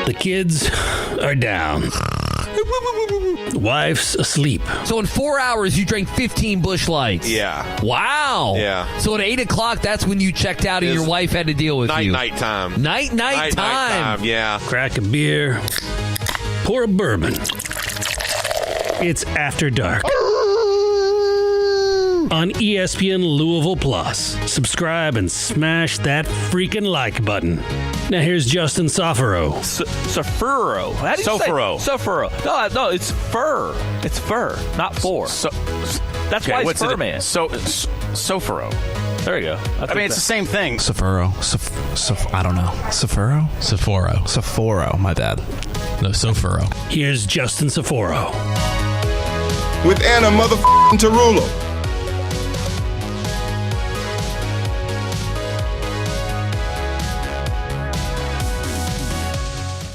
The kids are down. Wife's asleep. So in 4 hours, you drank 15 Busch Lights. Yeah. Wow. Yeah. So at 8 o'clock, that's when you checked out and your wife had to deal with you. Night time. Night time. Yeah. Crack a beer. Pour a bourbon. It's After Dark. On ESPN Louisville Plus. Subscribe and smash that freaking like button. Now here's Justin Soforo. Soforo. How do you Soforo. say Soforo? No, it's fur. It's fur, not four. That's why it's fur, man. Soforo. There you go. I mean, it's the same thing. Soforo. I don't know. Soforo? Soforo, my bad. No, Soforo. Here's Justin Soforo. With Anna motherfucking Tarullo.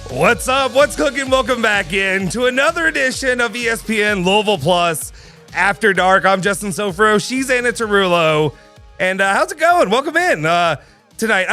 What's up? What's cooking? Welcome back in to another edition of ESPN Louisville Plus After Dark. I'm Justin Soforo. She's Anna Tarullo. And how's it going? Welcome in tonight.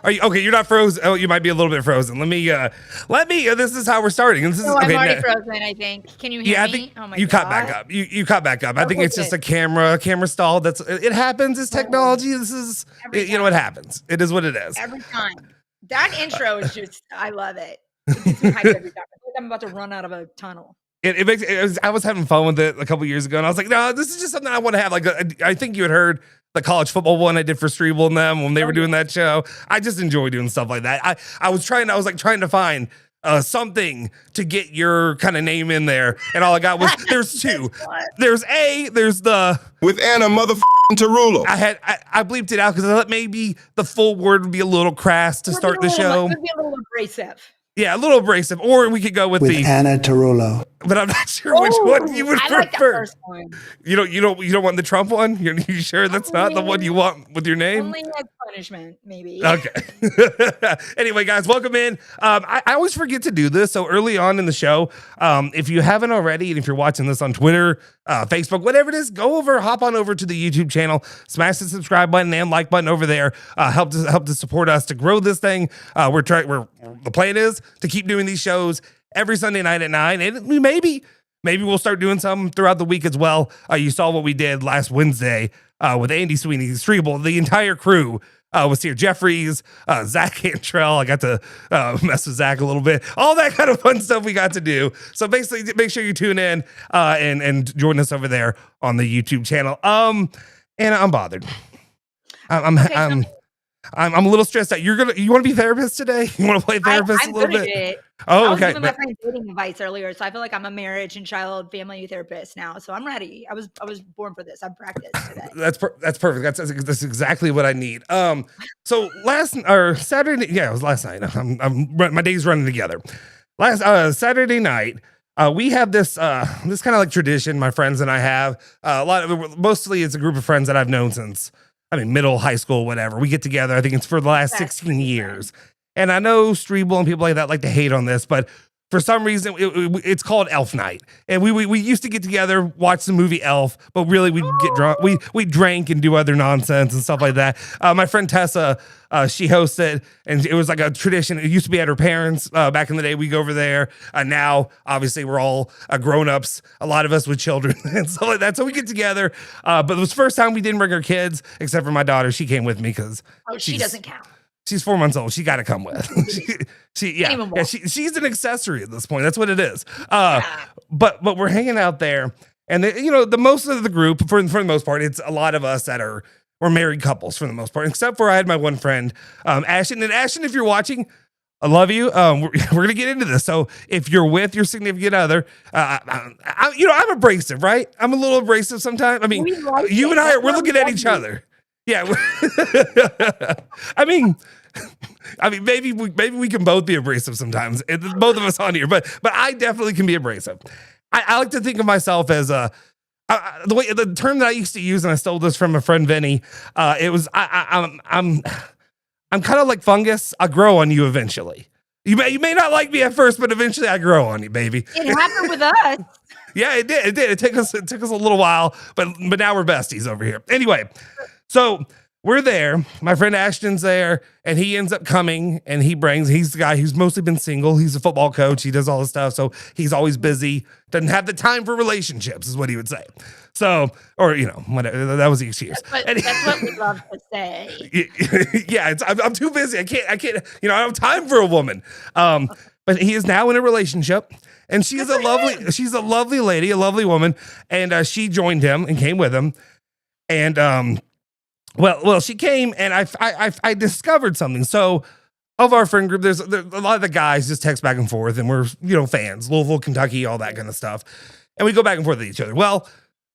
Are you okay? You're not frozen. Oh, you might be a little bit frozen. Let me. This is how we're starting. This is I'm already frozen. I think. Can you hear me? I think oh my you God. caught back up. You caught back up. I think it's just a camera stall. It happens. It's technology. This is it happens. It is what it is. Every time. That intro is just. I love it. It gets me hyped every time. I feel like I'm about to run out of a tunnel. I was having fun with it a couple years ago, and I was like, no, this is just something I want to have. Like, I think you had heard the college football one I did for Streeble and them when they were doing that show. I just enjoy doing stuff like that. I was trying to find something to get your kind of name in there, and all I got was there's two. There's the With Anna motherfucking Tarullo. I bleeped it out because I thought maybe the full word would be a little crass to start the show. It would be a little abrasive. Yeah, a little abrasive, or we could go with the Anna Tarullo. But I'm not sure which one you would prefer. Like the first one. You don't want the Trump one? You sure that's not the one you want with your name? Only as punishment, maybe. Okay. Anyway, guys, welcome in. I always forget to do this. So early on in the show, if you haven't already, and if you're watching this on Twitter, Facebook, whatever it is, hop on over to the YouTube channel, smash the subscribe button and like button over there. Help to support us to grow this thing. The plan is to keep doing these shows every Sunday night at 9, and maybe we'll start doing some throughout the week as well. You saw what we did last Wednesday with Andy Sweeney, Streeble. The entire crew was here. Jeffries, Zach Cantrell. I got to mess with Zach a little bit. All that kind of fun stuff we got to do. So basically, make sure you tune in and join us over there on the YouTube channel. And I'm bothered. I'm a little stressed out. You want to be therapist today? You want to play therapist a little bit? Oh, okay. I was giving my friend dating advice earlier, so I feel like I'm a marriage and child family therapist now. So I'm ready. I was born for this. I'm practiced today. That's perfect. That's exactly what I need. So Saturday, yeah, it was last night. My days running together. Last Saturday night, we have this kind of like tradition. My friends and I have mostly it's a group of friends that I've known since. Middle, high school, whatever. We get together. I think it's for the last 16 years. And I know Streeble and people like that like to hate on this, but for some reason, it's called Elf Night. And we used to get together, watch the movie Elf, but really we'd get drunk. We drank and do other nonsense and stuff like that. My friend Tessa, she hosted, and it was like a tradition. It used to be at her parents' back in the day. We go over there. Now, obviously, we're all grown-ups, a lot of us with children and stuff like that. So we get together. But it was the first time we didn't bring our kids, except for my daughter. She came with me because she doesn't count. She's 4 months old. She got to come with. She's an accessory at this point. That's what it is. But we're hanging out there, and the most of the group, for the most part, it's a lot of us that we're married couples for the most part, except for I had my one friend, Ashton. And Ashton, if you're watching, I love you. We're gonna get into this. So if you're with your significant other, I'm abrasive, right? I'm a little abrasive sometimes. You and we're looking at each other. Yeah. Maybe we can both be abrasive sometimes. Both of us on here, but I definitely can be abrasive. I like to think of myself as the term that I used to use, and I stole this from a friend Vinny. It was I'm kind of like fungus. I grow on you eventually. You may not like me at first, but eventually I grow on you, baby. It happened with us. Yeah, it did. It took us a little while, but now we're besties over here. Anyway. So we're there. My friend Ashton's there, and he ends up coming, and he's the guy who's mostly been single. He's a football coach. He does all this stuff, so he's always busy. Doesn't have the time for relationships, is what he would say. So, or whatever. That was the excuse. That's what we love to say. Yeah, I'm too busy. I can't. I don't have time for a woman. But he is now in a relationship, and she's a lovely lady, a lovely woman, and she joined him and came with him, and Well, she came, and I discovered something. So, of our friend group, there's a lot of the guys just text back and forth, and we're fans, Louisville, Kentucky, all that kind of stuff, and we go back and forth with each other. Well,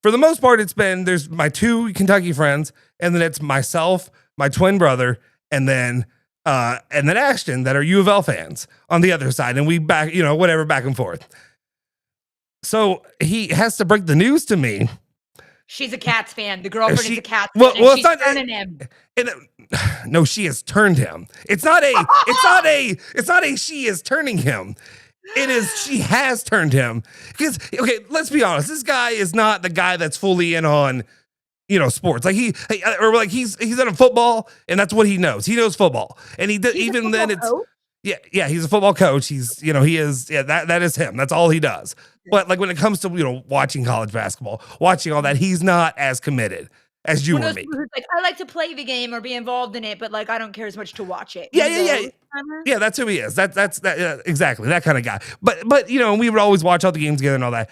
for the most part, there's my 2 Kentucky friends, and then it's myself, my twin brother, and then Ashton that are U of L fans on the other side, and we back and forth. So he has to break the news to me. She's a Cats fan. The girlfriend is a Cats fan. Well, she's turning him. No, she has turned him. It's not a she is turning him. It is she has turned him. Because let's be honest, this guy is not the guy that's fully in on sports. Like he's in football, and that's what he knows. He knows football, and even then it's coach? Yeah, he's a football coach. He is that is him. That's all he does. But like when it comes to watching college basketball, watching all that, he's not as committed as you or me. Like, I like to play the game or be involved in it, but like I don't care as much to watch it. Yeah. That's who he is. That's exactly that kind of guy. But we would always watch all the games together and all that.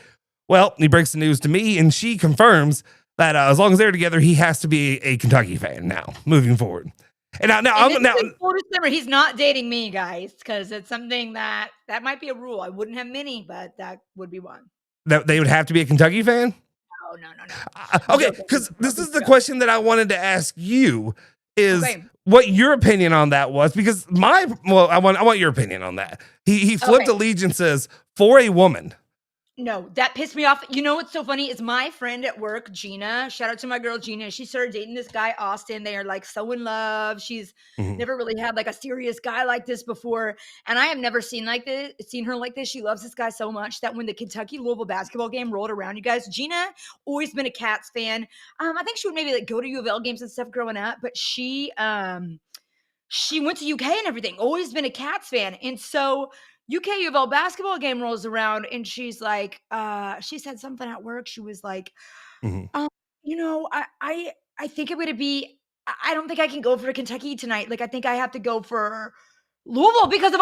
Well, he breaks the news to me, and she confirms that as long as they're together, he has to be a Kentucky fan now, moving forward. And now full disclaimer, he's not dating me, guys, because it's something that might be a rule. I wouldn't have many, but that would be one. That they would have to be a Kentucky fan? No. Okay, because this is the question that I wanted to ask you is what your opinion on that was, because I want your opinion on that. He flipped allegiances for a woman. No, that pissed me off. You know what's so funny is my friend at work, Gina, shout out to my girl Gina. She started dating this guy, Austin. They are like so in love. She's never really had like a serious guy like this before. And I have never seen her like this. She loves this guy so much that when the Kentucky Louisville basketball game rolled around, you guys, Gina always been a Cats fan. I think she would maybe like go to U of L games and stuff growing up, but she went to UK and everything, always been a Cats fan. And so UK U of L basketball game rolls around, and she's like, she said something at work. She was like, I think I'm going to be, I don't think I can go for Kentucky tonight. Like, I think I have to go for Louisville because of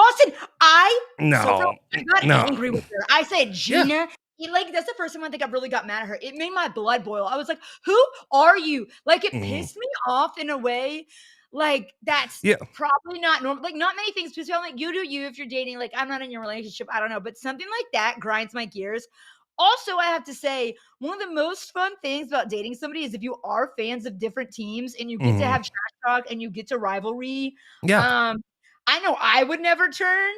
I got angry with her. I said, Gina, that's the first time I think I really got mad at her. It made my blood boil. I was like, who are you? Like, it pissed me off in a way. Like, that's probably not normal. Like, not many things piss me off. Like, you do you if you're dating. Like, I'm not in your relationship. I don't know. But something like that grinds my gears. Also, I have to say, one of the most fun things about dating somebody is if you are fans of different teams and you get to have trash talk and you get to rivalry. Yeah. I know I would never turn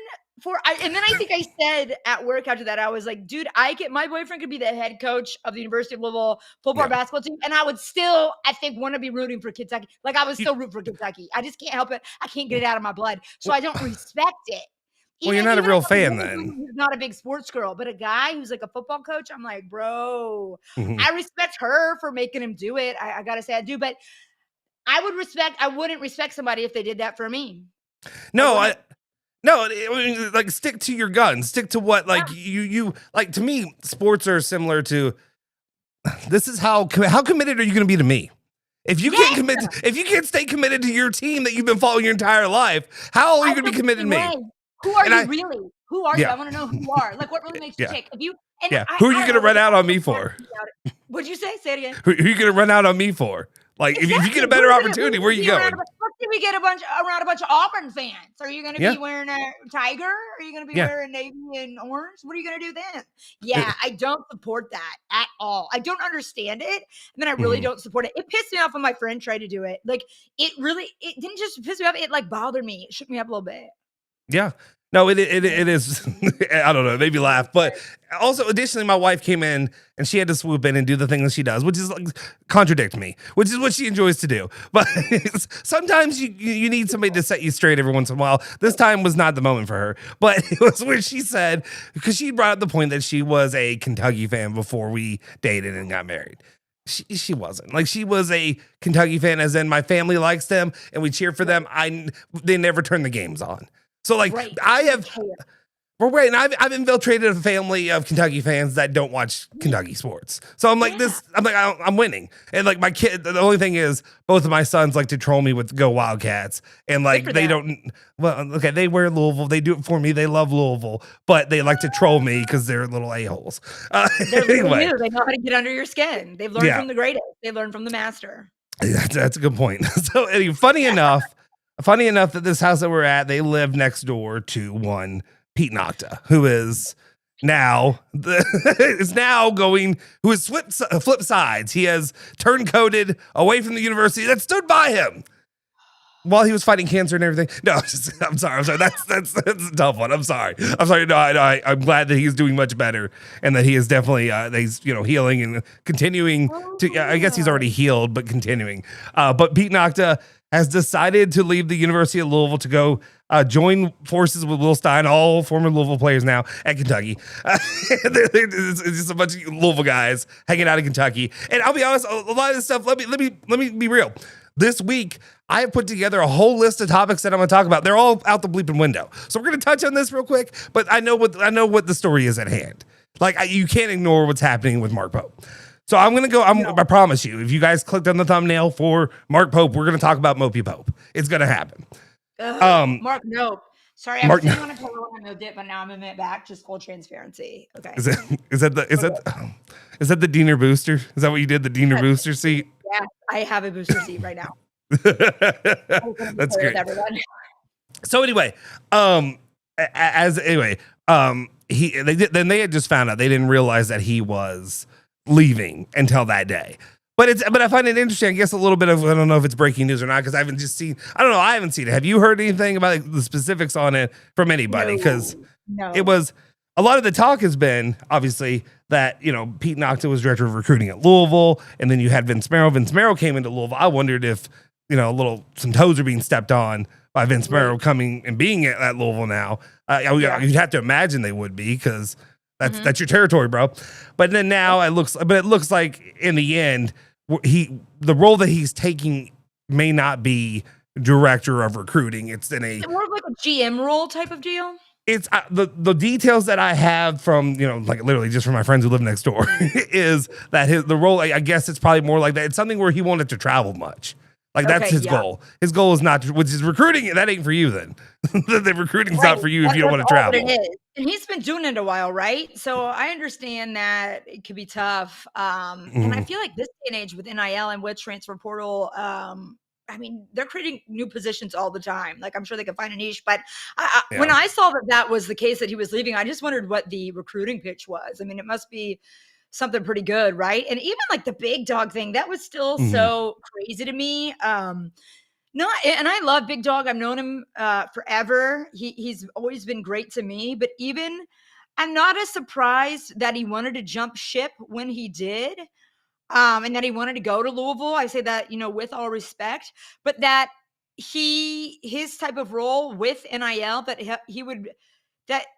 and then I think I said at work after that, I was like, dude, my boyfriend could be the head coach of the University of Louisville football basketball team. And I would still, I think, want to be rooting for Kentucky. Like, I would still root for Kentucky. I just can't help it. I can't get it out of my blood. So I don't respect it. Well, you're not a real fan then. Who's not a big sports girl, but a guy who's like a football coach, I'm like, bro, I respect her for making him do it. I got to say I do, but I wouldn't respect somebody if they did that for me. No, like stick to your guns. Stick to what, like you like. To me, sports are similar to. This is how committed are you going to be to me? If you can't commit, if you can't stay committed to your team that you've been following your entire life, how are you going to be committed to me? Who are you really? Who are you? I want to know who you are. Like, what really makes you tick? If you, who are you going to run out on me for? What'd you say? Say it again. Who are you going to run out on me for? Like, if you get a better opportunity, where are you going? If we get around a bunch of Auburn fans, are you going to be wearing a tiger? Are you going to be wearing navy and orange? What are you going to do then? Yeah, I don't support that at all. I don't understand it. And then I really don't support it. It pissed me off when my friend tried to do it. Like, it didn't just piss me off. It like bothered me. It shook me up a little bit. Yeah. No, it is. I don't know. It made me laugh. But also, additionally, my wife came in and she had to swoop in and do the thing that she does, which is like contradict me, which is what she enjoys to do. But sometimes you need somebody to set you straight every once in a while. This time was not the moment for her. But it was where she said, because she brought up the point that she was a Kentucky fan before we dated and got married. she wasn't. Like, she was a Kentucky fan, as in my family likes them and we cheer for them. They never turn the games on. So like Right, and I've infiltrated a family of Kentucky fans that don't watch Kentucky sports. So I'm like I'm winning. And like my kid, the only thing is both of my sons like to troll me with Go Wildcats. And like they don't, well, okay, they wear Louisville. They do it for me. They love Louisville, but they like to troll me because they're little a-holes. Anyway. They know how to get under your skin. They've learned from the greatest. They learned from the master. That's a good point. So anyway, funny enough that this house that we're at, they live next door to one Pete Nocta, who is now who has flip sides. He has turncoated away from the university that stood by him while he was fighting cancer and everything. No, I'm sorry. That's a tough one. I'm sorry. No, I'm glad that he's doing much better and that he is definitely he's healing and continuing to. I guess he's already healed, but continuing. But Pete Nocta has decided to leave the University of Louisville to go join forces with Will Stein, all former Louisville players now at Kentucky. It's just a bunch of Louisville guys hanging out in Kentucky. And I'll be honest, a lot of this stuff, let me be real. This week, I have put together a whole list of topics that I'm going to talk about. They're all out the bleeping window. So we're going to touch on this real quick, but I know what the story is at hand. Like, you can't ignore what's happening with Mark Pope. So I'm going to go, I promise you, if you guys clicked on the thumbnail for Mark Pope, we're going to talk about Mopey Pope. It's going to happen. Mark Nope. Sorry, I was saying on a pillow when I moved it, but now I'm moving it back. Just full transparency. Okay. Is that the Diener booster? Is that what you did? The Diener booster seat? Yeah, I have a booster seat right now. That's great. So anyway, they had just found out, they didn't realize that he was leaving until that day. But I find it interesting. I guess a little bit of, I don't know if it's breaking news or not, because I haven't seen it. Have you heard anything about the specifics on it from anybody? Because it was, a lot of the talk has been obviously that, Pete Nocta was director of recruiting at Louisville, and then you had Vince Marrow. Vince Marrow came into Louisville. I wondered if, some toes are being stepped on by Vince Marrow coming and being at Louisville now. You'd have to imagine they would be, because that's your territory, bro. But then now it looks like in the end, the role that he's taking may not be director of recruiting. It's more of like a GM role type of deal. It's the details that I have from, like literally just from my friends who live next door is that the role, I guess it's probably more like that. It's something where he wanted to travel much. Like that's his goal. His goal is not, which is recruiting. That ain't for you then. The recruiting's not for you if you don't want to travel. It is. And he's been doing it a while, right? So I understand that it could be tough. And I feel like this day and age with NIL and with transfer portal, they're creating new positions all the time. Like, I'm sure they can find a niche. But when I saw that was the case, that he was leaving, I just wondered what the recruiting pitch was. I mean, it must be something pretty good, right? And even like the big dog thing, that was still so crazy to me. And I love Big Dog. I've known him forever. He's always been great to me. But even I'm not as surprised that he wanted to jump ship when he did, and that he wanted to go to Louisville. I say that, with all respect, but that his type of role with NIL, that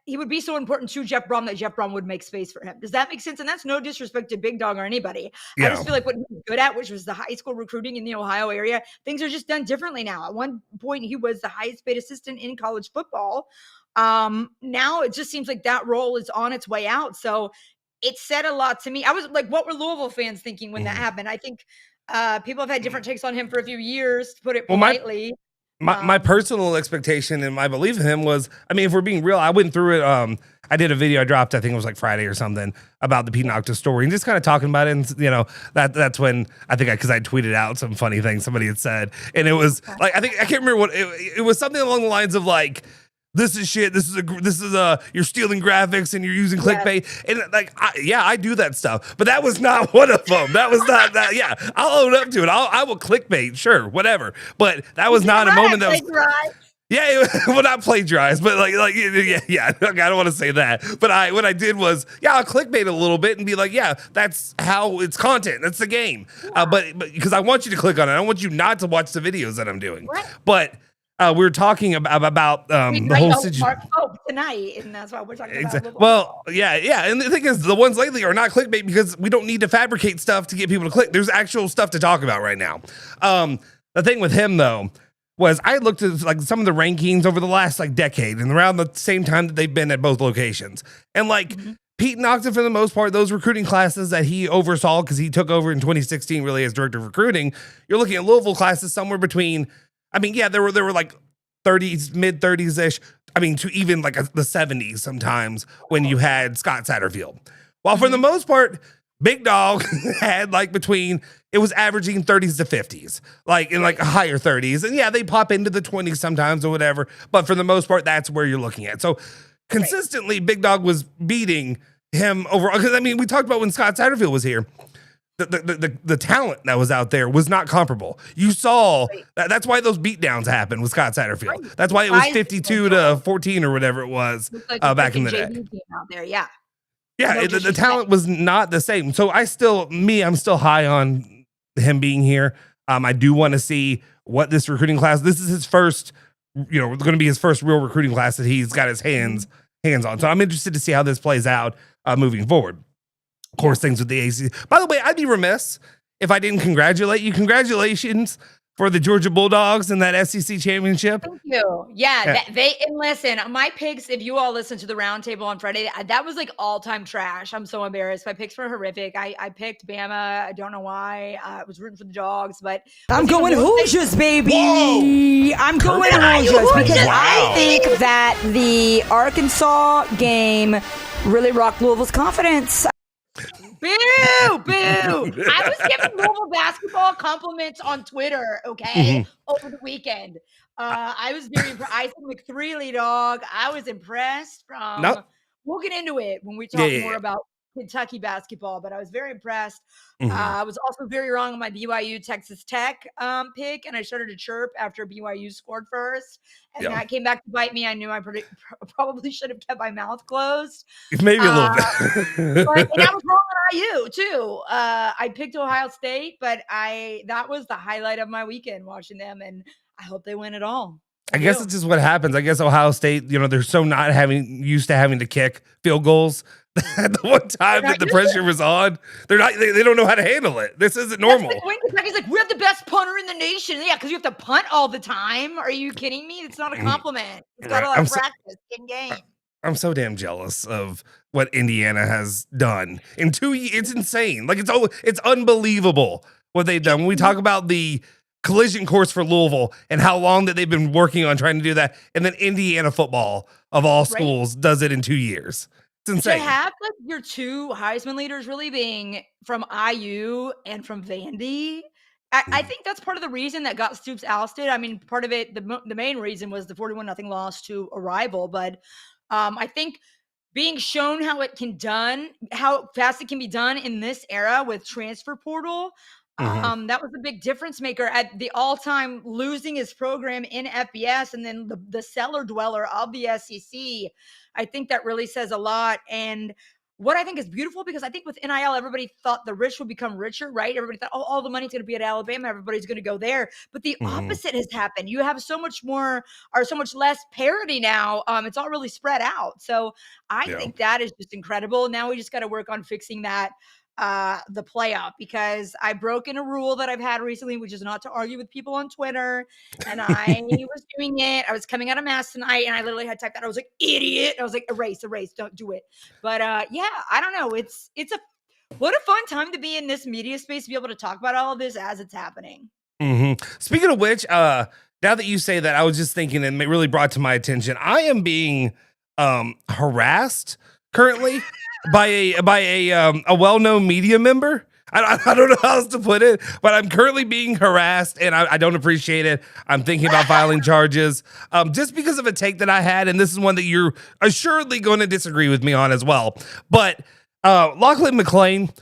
he would be so important to Jeff Brom that Jeff Brom would make space for him. Does that make sense? And that's no disrespect to Big Dog or anybody. Yeah. I just feel like what he was good at, which was the high school recruiting in the Ohio area, things are just done differently now. At one point, he was the highest paid assistant in college football. Now it just seems like that role is on its way out. So it said a lot to me. I was like, what were Louisville fans thinking when that happened? I think people have had different takes on him for a few years, to put it politely. My personal expectation and my belief in him was, if we're being real, I went through it. I did a video I dropped, I think it was like Friday or something, about the Pete Nocta story and just kind of talking about it. And, that's when because I tweeted out some funny things somebody had said. And it was like, I can't remember what it was, something along the lines of like, this is shit. This is you're stealing graphics and you're using clickbait. And like, I do that stuff, but that was not one of them. That was not that. Yeah, I'll own up to it. I will clickbait, sure, whatever. But that was not a moment that was. Yeah, well, not plagiarized, but like, yeah. I don't want to say that, but what I did was, I'll clickbait a little bit and be like, that's how it's content. That's the game. But because I want you to click on it, I want you not to watch the videos that I'm doing. What? But we were talking about the whole situation tonight, and that's why we're talking about. Well, yeah, and the thing is, the ones lately are not clickbait because we don't need to fabricate stuff to get people to click. There's actual stuff to talk about right now. The thing with him though was I looked at like some of the rankings over the last like decade and around the same time that they've been at both locations, and like. Pete Noxon, for the most part, those recruiting classes that he oversaw, because he took over in 2016 really as director of recruiting, you're looking at Louisville classes somewhere between, I mean, yeah, there were like 30s, mid 30s-ish, I mean, to even like the 70s sometimes when you had Scott Satterfield. While for the most part, Big Dog had like it was averaging 30s to 50s, like in like higher 30s. And yeah, they pop into the 20s sometimes or whatever, but for the most part, that's where you're looking at. So consistently, Big Dog was beating him overall, because I mean, we talked about when Scott Satterfield was here, the talent that was out there was not comparable. You saw that's why those beatdowns happened with Scott Satterfield. That's why it was 52 to 14 or whatever it was back in the day. Out there, yeah, the talent was not the same. So I'm still high on him being here. I do want to see what this recruiting class. This is his first, going to be his first real recruiting class that he's got his hands on. So I'm interested to see how this plays out moving forward. Of course, things with the ACC. By the way, I'd be remiss if I didn't congratulate you. Congratulations for the Georgia Bulldogs and that SEC championship. Thank you. Yeah. And listen, my picks, if you all listen to the roundtable on Friday, that was like all-time trash. I'm so embarrassed. My picks were horrific. I picked Bama. I don't know why. I was rooting for the Dogs, but I'm going Hoosiers, baby. Whoa. I'm going Hoosiers because I think that the Arkansas game really rocked Louisville's confidence. Boo! I was giving Louisville basketball compliments on Twitter, okay, over the weekend. I was very impressed. I said McThreely, dog. I was impressed We'll get into it when we talk more about Kentucky basketball, but I was very impressed. I was also very wrong on my BYU Texas Tech pick, and I started to chirp after BYU scored first, and that came back to bite me. I knew I probably should have kept my mouth closed. Maybe a little bit. And I was wrong on IU too. I picked Ohio State, but that was the highlight of my weekend watching them, and I hope they win it all. I guess it's just what happens. I guess Ohio State, they're so not used to having to kick field goals. The one time that the pressure was on, they don't know how to handle it. This isn't normal. He's like, we have the best punter in the nation. Yeah, because you have to punt all the time. Are you kidding me? It's not a compliment. It's got a lot of practice in game. I'm so damn jealous of what Indiana has done in 2 years. It's insane. Like it's unbelievable what they've done. When we talk about the collision course for Louisville and how long that they've been working on trying to do that, and then Indiana football of all schools does it in 2 years. It's insane. To have like your two Heisman leaders really being from IU and from Vandy, I think that's part of the reason that got Stoops ousted. I mean, part of it, the main reason was the 41-0 loss to a rival, but I think being shown how fast it can be done in this era with transfer portal. That was a big difference maker at the all-time losing his program in FBS and then the cellar dweller of the SEC. I think that really says a lot. And what I think is beautiful, because I think with NIL, everybody thought the rich would become richer, right? Everybody thought, all the money's going to be at Alabama. Everybody's going to go there. But the opposite has happened. You have so much less parity now. It's all really spread out. So I think that is just incredible. Now we just got to work on fixing that. The playoff, because I broke in a rule that I've had recently, which is not to argue with people on Twitter. And I was doing it. I was coming out of mass tonight, and I literally had typed that. I was like, idiot. I was like, erase, don't do it. But I don't know. What a fun time to be in this media space to be able to talk about all of this as it's happening. Speaking of which, now that you say that, I was just thinking, and it really brought to my attention, I am being harassed currently by a well-known media member. I don't know how else to put it, but I'm currently being harassed, and I don't appreciate it. I'm thinking about filing charges just because of a take that I had, and this is one that you're assuredly going to disagree with me on as well. But Lachlan McClain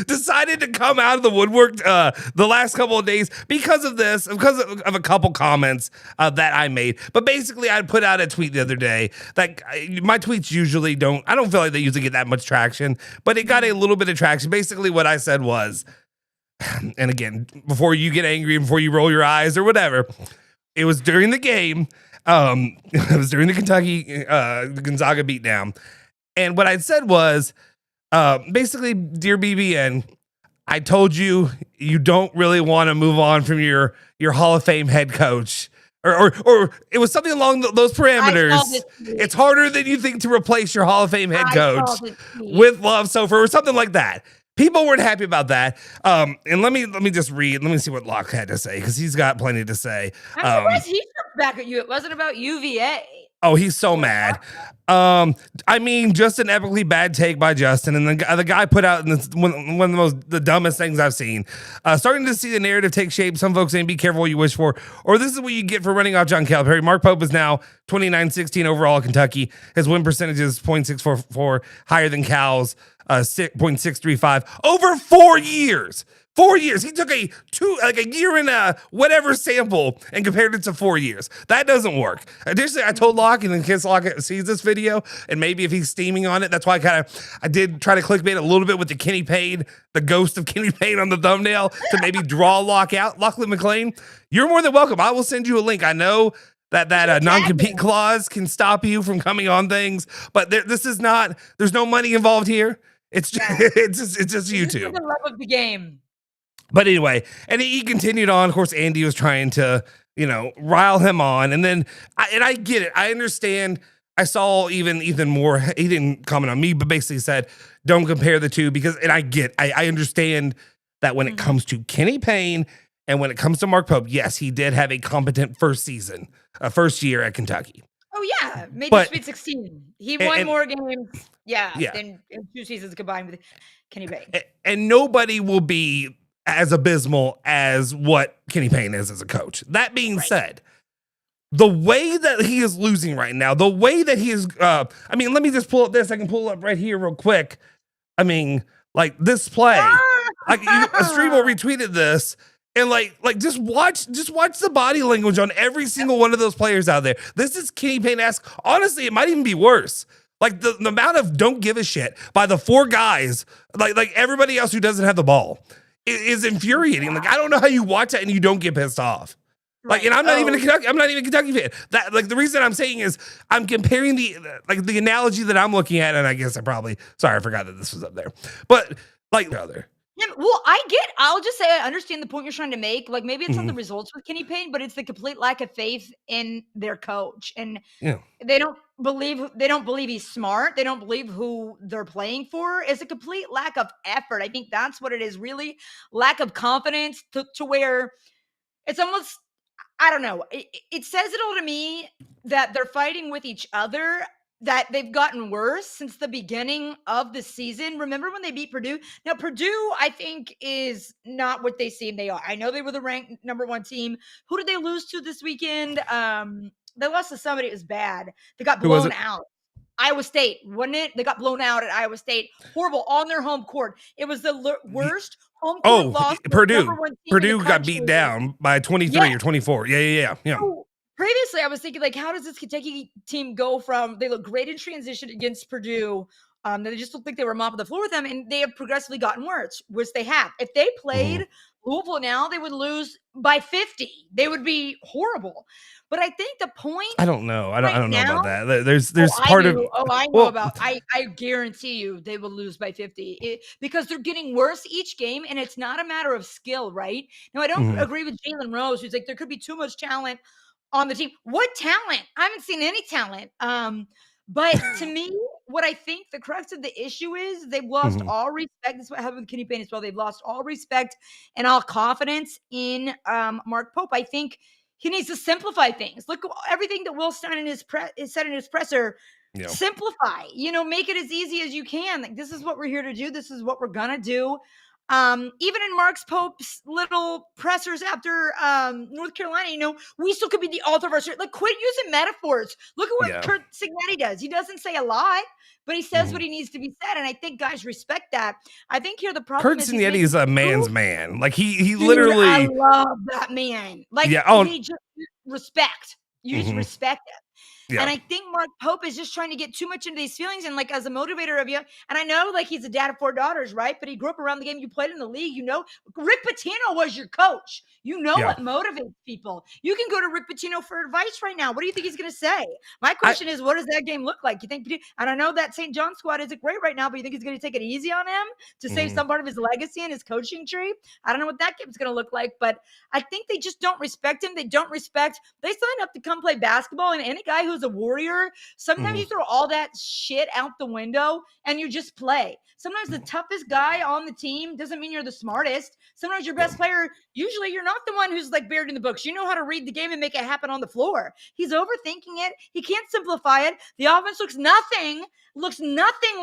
decided to come out of the woodwork the last couple of days because of a couple comments that I made. But basically, I put out a tweet the other day that my tweets I don't feel like they usually get that much traction, but it got a little bit of traction. Basically, what I said was, and again, before you get angry and before you roll your eyes or whatever, it was during the game. It was during the Kentucky Gonzaga beatdown. And what I'd said was, basically, dear BBN, I told you don't really want to move on from your Hall of Fame head coach. Or it was something along those parameters. It's harder than you think to replace your Hall of Fame head coach with Love Soforo or something like that. People weren't happy about that. And let me just read. Let me see what Locke had to say because he's got plenty to say. I'm surprised he jumped back at you. It wasn't about UVA. Oh, he's so mad. I mean, just an epically bad take by Justin, and the guy put out one of the dumbest things I've seen. Starting to see the narrative take shape. Some folks saying, "Be careful what you wish for," or "This is what you get for running off John Calipari." Mark Pope is now 29-16 overall at Kentucky. His win percentage is .644, higher than Cal's 0.635 over 4 years. 4 years. He took a year and a whatever sample and compared it to 4 years. That doesn't work. Additionally, I told Locke, and in case Locke sees this video, and maybe if he's steaming on it, that's why I did try to clickbait a little bit with the Kenny Payne, the ghost of Kenny Payne on the thumbnail to maybe draw Locke out. Lachlan McLean, you're more than welcome. I will send you a link. I know that non-compete clause can stop you from coming on things, but this is not. There's no money involved here. It's just, it's just YouTube. For the love of the game. But anyway, and he continued on. Of course, Andy was trying to, rile him on. And then, I get it. I understand. I saw even Ethan Moore. He didn't comment on me, but basically said, don't compare the two because, and I understand that when it comes to Kenny Payne and when it comes to Mark Pope, yes, he did have a competent first year at Kentucky. Oh, yeah. Made the Sweet 16. He won more games, than in 2 seasons combined with Kenny Payne. And nobody will be as abysmal as what Kenny Payne is as a coach. That being said, the way that he is losing right now, the way that he is, let me just pull up this. I can pull up right here real quick. I mean, like this play, a streamer retweeted this. And just watch the body language on every single one of those players out there. This is Kenny Payne-esque. Honestly, it might even be worse. Like the amount of don't give a shit by the 4 guys, like everybody else who doesn't have the ball is infuriating. Like I don't know how you watch that and you don't get pissed off. Like, and I'm not even a Kentucky fan. That the reason I'm saying is I'm comparing the analogy that I'm looking at, and I guess I forgot that this was up there. But other. Yeah, well, I'll just say I understand the point you're trying to make. Like maybe it's not the results with Kenny Payne, but it's the complete lack of faith in their coach. And they don't believe he's smart. They don't believe who they're playing for. It's a complete lack of effort. I think that's what it is, really. Lack of confidence to where it's almost, I don't know. It says it all to me that they're fighting with each other, that they've gotten worse since the beginning of the season. Remember when they beat Purdue? Now, Purdue, I think, is not what they seem they are. I know they were the ranked number 1 team. Who did they lose to this weekend? They lost to somebody. It was bad. They got blown out. Iowa State, wasn't it? They got blown out at Iowa State. Horrible on their home court. It was the worst home court loss. Purdue got beat down by 23 or 24. Yeah. So, previously, I was thinking, how does this Kentucky team go from they look great in transition against Purdue? They just look like they were mopping the floor with them, and they have progressively gotten worse, which they have. If they played Louisville now, they would lose by 50. They would be horrible. But I think the point, I don't know. I don't know about that. There's I guarantee you they will lose by 50 because they're getting worse each game, and it's not a matter of skill, right? Now, I don't agree with Jalen Rose, who's like there could be too much talent on the team. What talent? I haven't seen any talent. But to me, what I think the crux of the issue is they've lost all respect. This is what happened with Kenny Payne as well. They've lost all respect and all confidence in Mark Pope. I think he needs to simplify things. Look at everything that Will Stein said in his presser. Yep. Simplify, make it as easy as you can. Like, this is what we're here to do. This is what we're going to do. Even in Mark Pope's little pressers after North Carolina, we still could be the author of our story. Like, quit using metaphors. Look at what Kurt Signetti does. He doesn't say a lot, but he says what he needs to be said, and I think guys respect that. I think here the problem Kurt Signetti is a man's man. Like he literally, I love that man. Like he just respect. You just respect it. Yeah. And I think Mark Pope is just trying to get too much into these feelings and like as a motivator of you. And I know like he's a dad of 4 daughters, right? But he grew up around the game. You played in the league. You know, Rick Pitino was your coach. You know what motivates people. You can go to Rick Pitino for advice right now. What do you think he's going to say? My question is, what does that game look like? You think? And I know that St. John squad isn't great right now, but you think he's going to take it easy on him to save some part of his legacy and his coaching tree? I don't know what that game's going to look like, but I think they just don't respect him. They sign up to come play basketball, and any guy who's a warrior, sometimes you throw all that shit out the window and you just play. Sometimes the toughest guy on the team doesn't mean you're the smartest. Sometimes your best player, usually you're not the one who's like buried in the books. You know how to read the game and make it happen on the floor. He's overthinking it. He can't simplify it. The offense looks nothing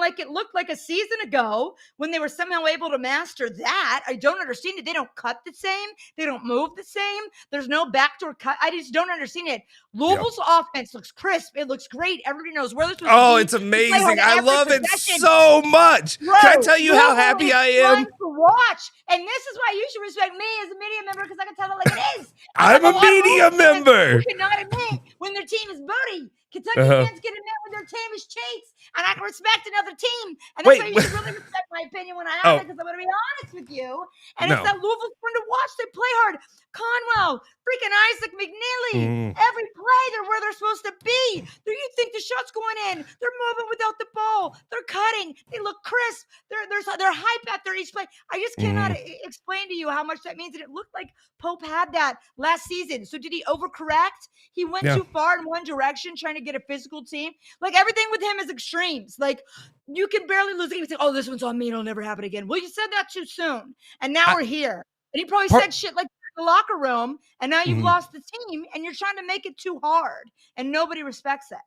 like it looked like a season ago when they were somehow able to master that. I don't understand it. They don't cut the same. They don't move the same. There's no backdoor cut. I just don't understand it. Louisville's offense looks crisp. It looks great. Everybody knows where they're supposed to be. It's amazing. I love it so much. Bro, can I tell you how happy I am? To watch. And this is why you should respect me as a media member, because I can tell it like it is. I'm a media member. You cannot admit when their team is booty. Kentucky fans can admit when their team is cheats, and I can respect another team. And that's why you should really respect my opinion when I have it, because I'm going to be honest with you. And it's that Louisville's fun to watch. They play hard. Conwell, freaking Isaac McNeely. Every play, they're where they're supposed to be. You think the shot's going in. They're moving without the ball. They're cutting. They look crisp. They're hype after each play. I just cannot explain to you how much that means. And it looked like Pope had that last season. So did he overcorrect? He went too far in one direction trying to get a physical team. Like everything with him is extremes. Like you can barely lose a game. You say, oh, this one's on me. It'll never happen again. Well, you said that too soon. And now we're here. And he probably said shit like the locker room. And now you've lost the team and you're trying to make it too hard. And nobody respects that.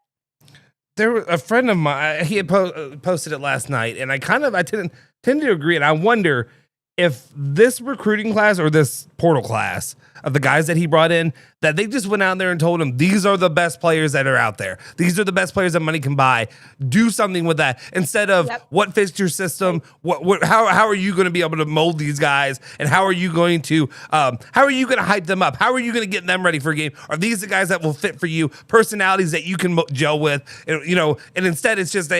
There was a friend of mine, he had posted it last night, and I tend to agree. And I wonder if this recruiting class or this portal class of the guys that he brought in, that they just went out there and told him, these are the best players that are out there. These are the best players that money can buy. Do something with that instead of what fits your system. How are you going to be able to mold these guys? And how are you going to hype them up? How are you going to get them ready for a game? Are these the guys that will fit for you? Personalities that you can gel with, and instead it's just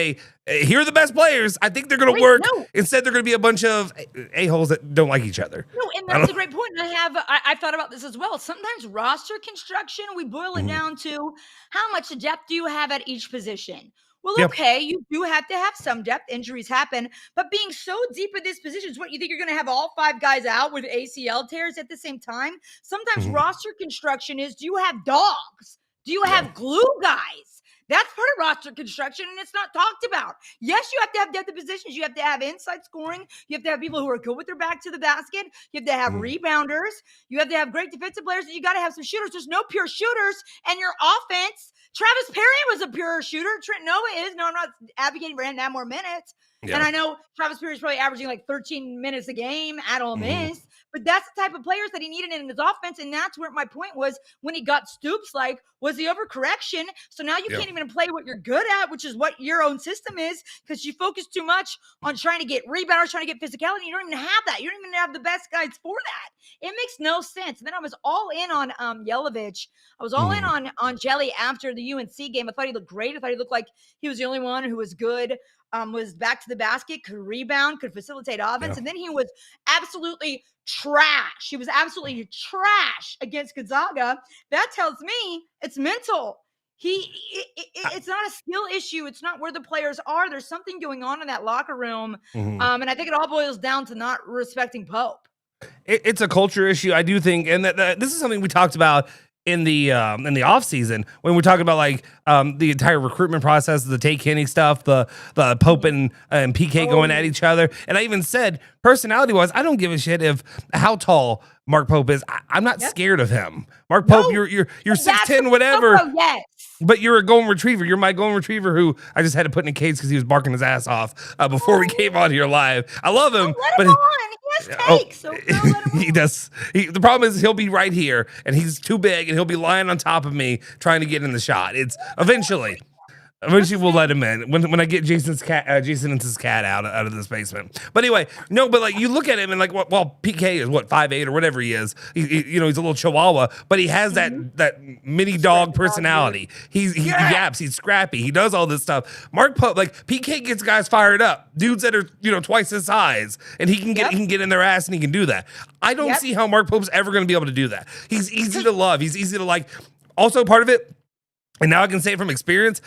here are the best players. I think they're going to work. No. Instead, they're going to be a bunch of a-holes that don't like each other. No, and that's a great point. And I've thought about this as well. Sometimes roster construction, we boil it down to how much depth do you have at each position? Well, okay, you do have to have some depth. Injuries happen. But being so deep in these positions, what, you think you're going to have all 5 guys out with ACL tears at the same time? Sometimes roster construction is, do you have dogs? Do you have glue guys? That's part of roster construction, and it's not talked about. Yes, you have to have depth of positions. You have to have inside scoring. You have to have people who are good with their back to the basket. You have to have rebounders. You have to have great defensive players, and you got to have some shooters. There's no pure shooters, and your offense, Travis Perry was a pure shooter. Trent Noah is. No, I'm not advocating for him to have more minutes. Yeah. And I know Travis Perry is probably averaging like 13 minutes a game at Ole Miss. But that's the type of players that he needed in his offense. And that's where my point was when he got Stoops, like, was the overcorrection. So now you can't even play what you're good at, which is what your own system is, because you focus too much on trying to get rebounders, trying to get physicality. You don't even have that. You don't even have the best guys for that. It makes no sense. And then I was all in on Yelovich. I was all in on Jelly after the UNC game. I thought he looked great. I thought he looked like he was the only one who was good. Was back to the basket, could rebound, could facilitate offense. And then he was absolutely trash. He was absolutely trash against Gonzaga. That tells me it's mental. It's not a skill issue. It's not where the players are. There's something going on in that locker room. And I think it all boils down to not respecting Pope. It's a culture issue, I do think. And that this is something we talked about in the off season when we're talking about like the entire recruitment process, the Tay Kenny stuff, the Pope and PK going at each other. And I even said, personality wise, I don't give a shit if how tall Mark Pope is. I'm not scared of him. Mark Pope, you're 6'10", whatever. But you're a golden retriever. You're my golden retriever who I just had to put in a cage because he was barking his ass off before we came on here live. I love him, but he does. The problem is he'll be right here, and he's too big, and he'll be lying on top of me trying to get in the shot. It's eventually. Eventually, we'll let him in when I get Jason and his cat out of this basement. But anyway, no, but like you look at him and like, well, PK is what 5'8" or whatever he is. He's a little chihuahua, but he has that mini dog personality. He yaps, he's scrappy, he does all this stuff. Mark Pope, like PK gets guys fired up, dudes that are twice his size, and he can get in their ass and he can do that. I don't see how Mark Pope's ever going to be able to do that. He's easy to love. He's easy to like. Also, part of it, and now I can say it from experience.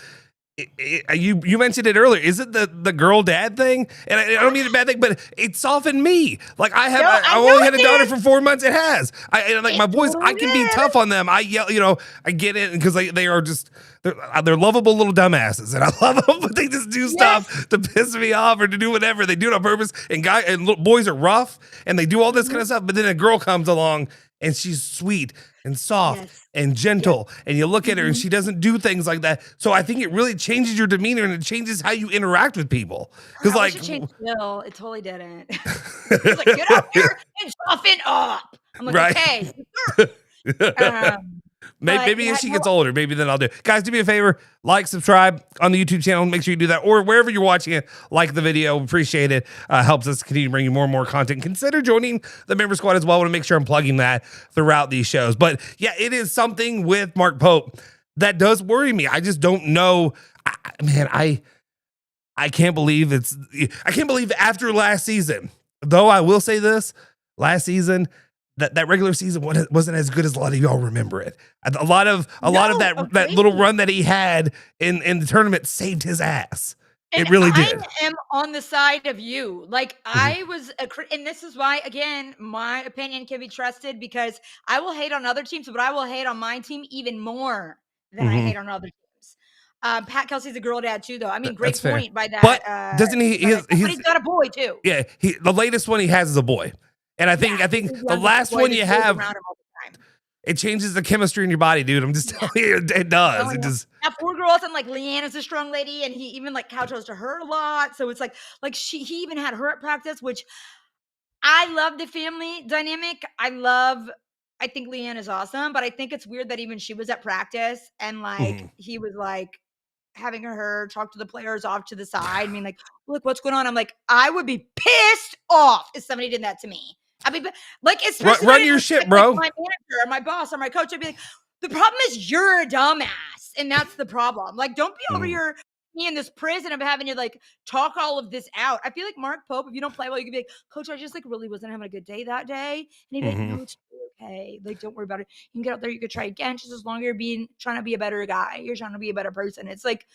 You mentioned it earlier. Is it the girl dad thing? And I don't mean a bad thing, but it softened me. Like I only had a daughter for 4 months. It has. My boys, I can be tough on them. I yell, I get it because they are just they're lovable little dumbasses, and I love them. But they just do stuff to piss me off or to do whatever. They do it on purpose. And boys are rough, and they do all this kind of stuff. But then a girl comes along, and she's sweet and soft and gentle, and you look at her and she doesn't do things like that. So I think it really changes your demeanor and it changes how you interact with people. Because like it changed Ville. It totally didn't. He's like, get up here and soften up. I'm like, okay. Maybe if she gets older, maybe then I'll do it. Guys, do me a favor, like, subscribe on the YouTube channel. Make sure you do that, or wherever you're watching it, like the video. Appreciate it. Helps us continue to bring you more and more content. Consider joining the member squad as well. I want to make sure I'm plugging that throughout these shows. But yeah, it is something with Mark Pope that does worry me. I just don't know. I can't believe I can't believe after last season, though I will say this, last season, that regular season wasn't as good as a lot of y'all remember it. A lot of that little run that he had in the tournament saved his ass. It really did. I am on the side of you. Like I was, and this is why, again, my opinion can be trusted because I will hate on other teams, but I will hate on my team even more than I hate on other teams. Pat Kelsey's a girl dad too, though. I mean, great point by that. But doesn't he? But he's got a boy too. Yeah, the latest one he has is a boy. And I think the last one you have, it changes the chemistry in your body, dude. I'm just telling you, it does. It just have 4 girls, and like Leanna's a strong lady, and he even like kowtows to her a lot. So it's like he even had her at practice, which I love the family dynamic. I think Leanne is awesome, but I think it's weird that even she was at practice and like he was like having her talk to the players off to the side. I mean, like, look, what's going on? I'm like, I would be pissed off if somebody did that to me. I mean, like, especially run your shit, bro. My manager or my boss or my coach, I'd be like, the problem is you're a dumbass, and that's the problem. Like, don't be over here in this prison of having to like talk all of this out. I feel like Mark Pope, if you don't play well, you can be like, Coach, I just like really wasn't having a good day that day, and he'd be like, no, it's okay. Like, don't worry about it. You can get out there, you could try again, just as long as you're trying to be a better guy. You're trying to be a better person. It's like.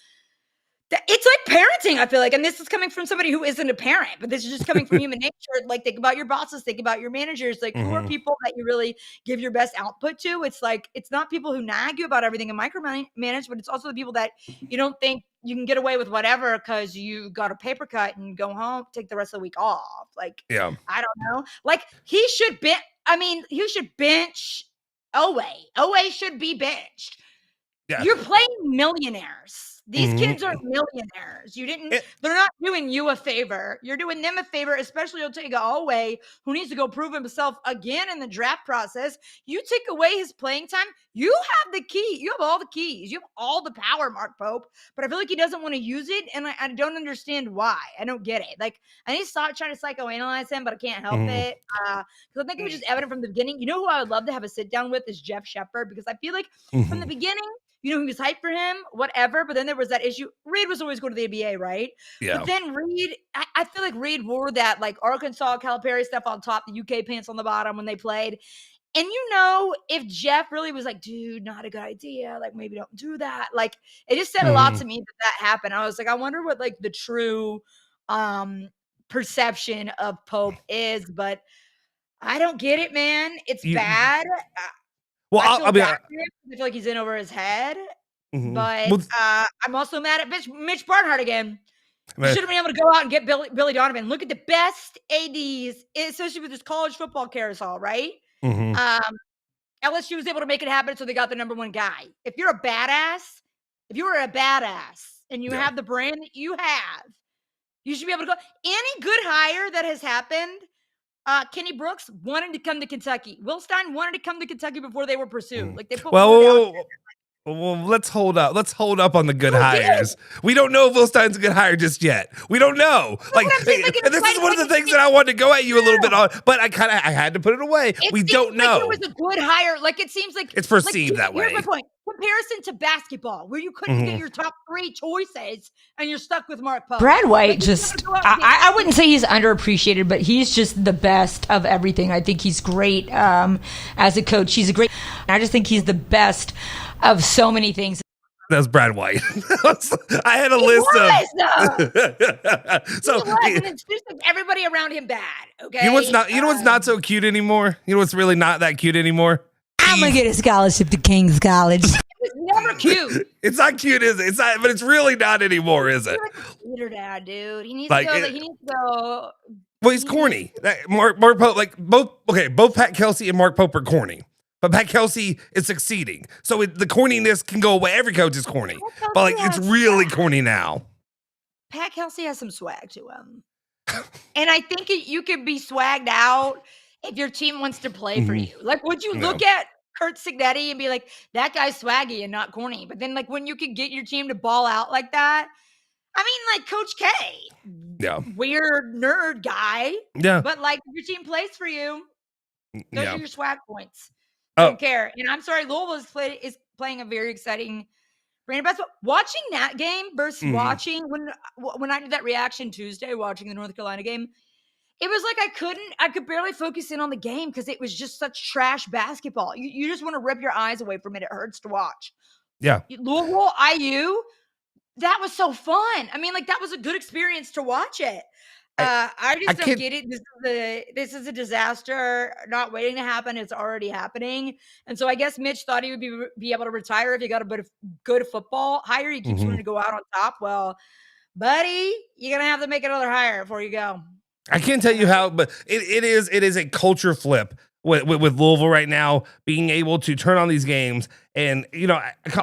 It's like parenting, I feel like. And this is coming from somebody who isn't a parent, but this is just coming from human nature. Like, think about your bosses, think about your managers. Like, who are people that you really give your best output to? It's like, it's not people who nag you about everything and micromanage, but it's also the people that you don't think you can get away with whatever because you got a paper cut and go home, take the rest of the week off. Like, I don't know. Like, he should bench Owe. Owe should be benched. Yeah. You're playing millionaires. These kids are millionaires. They're not doing you a favor. You're doing them a favor, especially Otega Owe, who needs to go prove himself again in the draft process. You take away his playing time. You have the key. You have all the keys. You have all the power, Mark Pope. But I feel like he doesn't want to use it, and I don't understand why. I don't get it. Like, I need to stop trying to psychoanalyze him, but I can't help it. Because I think it was just evident from the beginning. You know who I would love to have a sit down with is Jeff Shepard, because I feel like from the beginning, he was hyped for him, whatever. But then there was that issue. Reed was always going to the NBA, right? Yeah. But then Reed, I feel like Reed wore that like Arkansas Calipari stuff on top, the UK pants on the bottom when they played. And if Jeff really was like, dude, not a good idea, like maybe don't do that. Like it just said a lot to me that happened. I was like, I wonder what like the true perception of Pope is, but I don't get it, man. It's bad. Well, I feel like he's in over his head, but I'm also mad at Mitch Barnhart again. He should have been able to go out and get Billy Donovan. Look at the best ADs, especially with this college football carousel, right? LSU was able to make it happen, so they got the number 1 guy. If you are a badass and you have the brand that you have, you should be able to go. Any good hire that has happened, Kenny Brooks wanted to come to Kentucky. Will Stein wanted to come to Kentucky before they were pursued. Like they put Well, let's hold up. Let's hold up on the good hires. We don't know if Will Stein's a good hire just yet. We don't know. And this is one of the things that I wanted to go at you a little bit on, but I had to put it away. We don't know. It was a good hire. Like it seems like it's perceived that way. Here's my point. Comparison to basketball, where you couldn't get your top 3 choices and you're stuck with Mark Pope. Brad White I wouldn't say he's underappreciated, but he's just the best of everything. I think he's great as a coach. I just think he's the best of so many things. That's Brad White. I had a list of. So it's just everybody around him bad. Okay. You know what's not so cute anymore? You know what's really not that cute anymore? I'm gonna get a scholarship to King's College. It's never cute. It's not cute, is it? It's not, but it's really not anymore, is it? He's dad, dude. He needs to go. He needs to go. Well, he's corny. Mark Pope, both Pat Kelsey and Mark Pope are corny. But Pat Kelsey is succeeding. So the corniness can go away. Every coach is corny. But it's really corny now. Pat Kelsey has some swag to him. And I think you could be swagged out if your team wants to play for you. Like, would you look at Kurt Signetti and be like, that guy's swaggy and not corny? But then, like, when you could get your team to ball out like that, I mean, like Coach K. Weird nerd guy. Yeah. But, like, if your team plays for you, those are your swag points. Don't care. And I'm sorry, Louisville is playing a very exciting brand of basketball. Watching that game versus watching when I did that reaction Tuesday, watching the North Carolina game, it was like I could barely focus in on the game because it was just such trash basketball. You just want to rip your eyes away from it. It hurts to watch. Yeah. Louisville, IU, that was so fun. I mean, like that was a good experience to watch it. I just don't get it. This is a disaster not waiting to happen. It's already happening. And so I guess Mitch thought he would be able to retire if he got a bit of good football hire. He keeps wanting to go out on top. Well, buddy, you're going to have to make another hire before you go. I can't tell you how, but it is a culture flip with Louisville right now, being able to turn on these games and,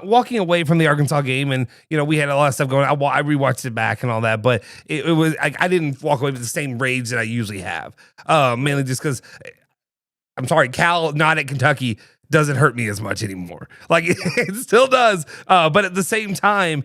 walking away from the Arkansas game. And, we had a lot of stuff going on. I rewatched it back and all that, but it was, I didn't walk away with the same rage that I usually have. Mainly just because I'm sorry, Cal not at Kentucky doesn't hurt me as much anymore. Like it still does. But at the same time,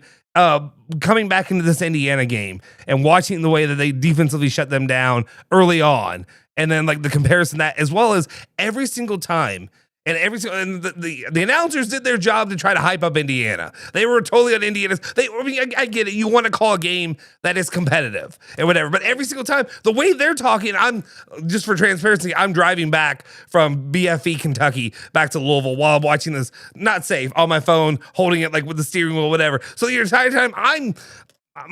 coming back into this Indiana game and watching the way that they defensively shut them down early on, and then like the comparison that, as well as every single time, and the announcers did their job to try to hype up Indiana. They were totally on Indiana's. I get it. You want to call a game that is competitive and whatever, but every single time, the way they're talking, I'm just for transparency, I'm driving back from BFE Kentucky back to Louisville while I'm watching this, not safe, on my phone, holding it like with the steering wheel, whatever. So the entire time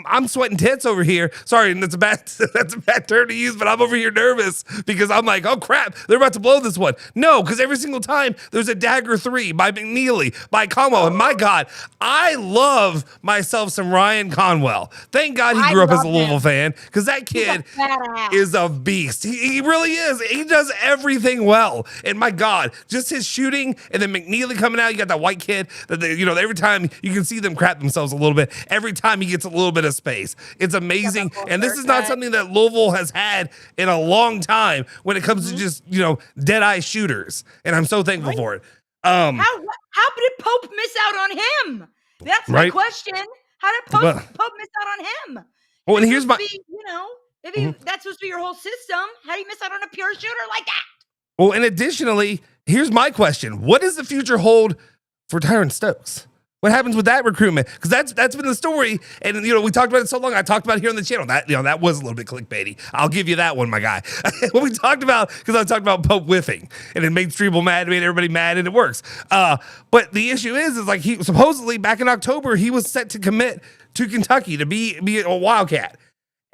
I'm sweating tits over here. Sorry, and that's a bad term to use, but I'm over here nervous because I'm like, oh crap, they're about to blow this one. No, because every single time there's a dagger 3 by McNeely, by Como, and my God, I love myself some Ryan Conwell. Thank God he grew up as a Louisville fan, because that kid is a beast. He really is. He does everything well, and my God, just his shooting, and then McNeely coming out. You got that white kid that every time you can see them crap themselves a little bit. Every time he gets a little bit of space. It's amazing. And this is not something that Louisville has had in a long time when it comes to just, dead eye shooters. And I'm so thankful for it. How did Pope miss out on him? That's my question. How did Pope miss out on him? Well, and here's my, maybe that's supposed to be your whole system. How do you miss out on a pure shooter like that? Well, and additionally, here's my question. What does the future hold for Tyron Stokes? What happens with that recruitment? Because that's been the story, and we talked about it so long. I talked about it here on the channel. That was a little bit clickbaity. I'll give you that one, my guy. What we talked about, because I talked about Pope whiffing, and it made Strebel mad, made everybody mad, and it works. But the issue is like he supposedly back in October he was set to commit to Kentucky to be a Wildcat.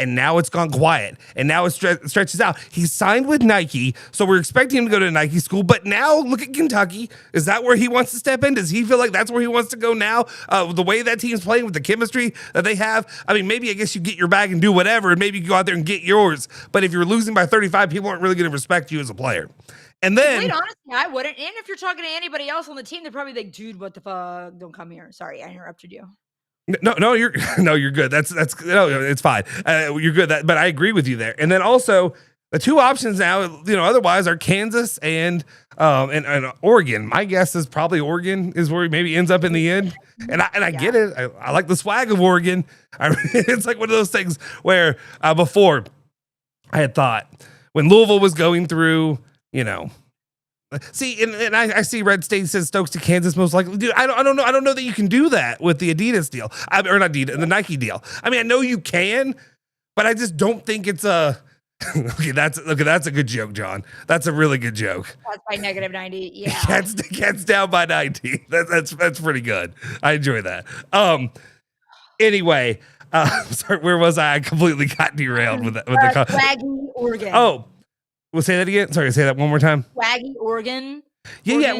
And now it's gone quiet. And now it stretches out. He's signed with Nike, so we're expecting him to go to Nike school. But now look at Kentucky. Is that where he wants to step in? Does he feel like that's where he wants to go now? The way that team's playing, with the chemistry that they have. I mean, maybe I guess you get your bag and do whatever, and maybe you go out there and get yours. But if you're losing by 35, people aren't really going to respect you as a player. And then, wait, honestly, I wouldn't. And if you're talking to anybody else on the team, they're probably like, "Dude, what the fuck? Don't come here." Sorry, I interrupted you. No, you're good. That's no, it's fine. You're good. But I agree with you there. And then also, The two options now, otherwise are Kansas and Oregon. My guess is probably Oregon is where he maybe ends up in the end. And I get it. I like the swag of Oregon. It's like one of those things where before I had thought when Louisville was going through, see, and I see Red State says Stokes to Kansas most likely. Dude, I don't know. I don't know that you can do that with the Adidas deal, or not Adidas, the Nike deal. I mean, I know you can, but I just don't think it's a. Okay, that's a good joke, John. That's a really good joke. That's by -90. Yeah, Cats down by 90. That's pretty good. I enjoy that. Anyway, sorry, where was I? I completely got derailed with the Swaggy Oregon. Oh, we'll say that again. Sorry, say that one more time. Swaggy Oregon. Yeah.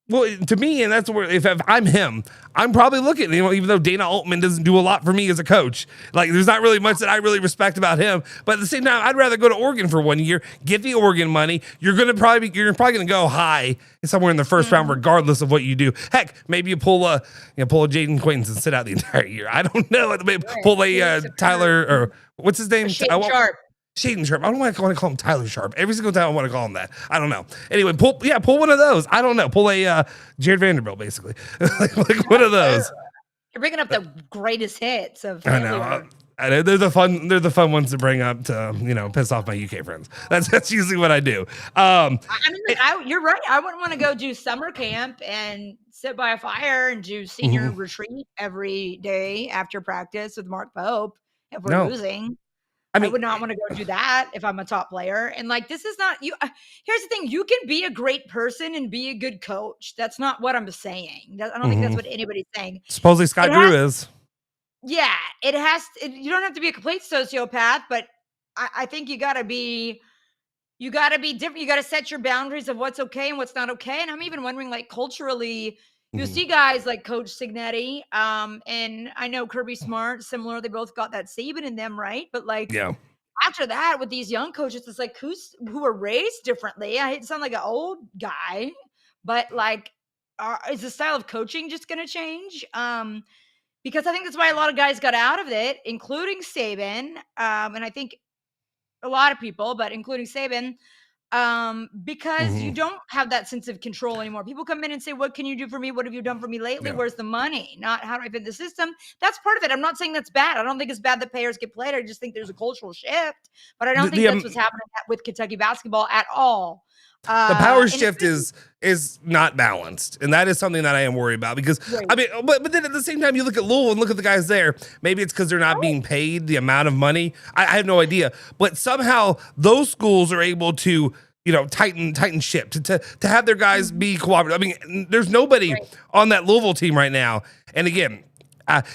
Well, to me, and that's where if I'm him, I'm probably looking. Even though Dana Altman doesn't do a lot for me as a coach, like there's not really much that I really respect about him. But at the same time, I'd rather go to Oregon for 1 year, get the Oregon money. You're probably going to go high somewhere in the first round, regardless of what you do. Heck, maybe you pull a Jaden Quaintance and sit out the entire year. I don't know. Maybe pull a Tyler or what's his name? Sharp. Shaden Sharp. I don't want to call him Tyler Sharp. Every single time I want to call him that. I don't know. Anyway, pull one of those. I don't know. Pull a Jared Vanderbilt, basically. like one of those. You're bringing up the greatest hits of. I know. They're the fun ones to bring up to piss off my UK friends. That's usually what I do. You're right. I wouldn't want to go do summer camp and sit by a fire and do senior retreat every day after practice with Mark Pope if we're losing. I would not want to go do that if I'm a top player. And this is not you. Here's the thing. You can be a great person and be a good coach. That's not what I'm saying. I don't think that's what anybody's saying. Supposedly Scott Drew is. Yeah, it has. You don't have to be a complete sociopath, but I think you got to be different. You got to set your boundaries of what's okay and what's not okay. And I'm even wondering, culturally, you see guys like Coach Signetti, and I know Kirby Smart, similar. They both got that Saban in them, right? But after that, with these young coaches, it's who are raised differently. I hate to sound like an old guy, but is the style of coaching just going to change? Because I think that's why a lot of guys got out of it, including Saban, and I think a lot of people, but including Saban. Because you don't have that sense of control anymore. People come in and say, what can you do for me? What have you done for me lately? Yeah. Where's the money? Not how do I fit the system? That's part of it. I'm not saying that's bad. I don't think it's bad that players get played. I just think there's a cultural shift, but I don't think that's what's happening with Kentucky basketball at all. The power shift is not balanced, and that is something that I am worried about because but then at the same time you look at Louisville and look at the guys there. Maybe it's because they're not being paid the amount of money. I have no idea, but somehow those schools are able to tighten ship to have their guys be cooperative. I mean, there's nobody on that Louisville team right now, and again.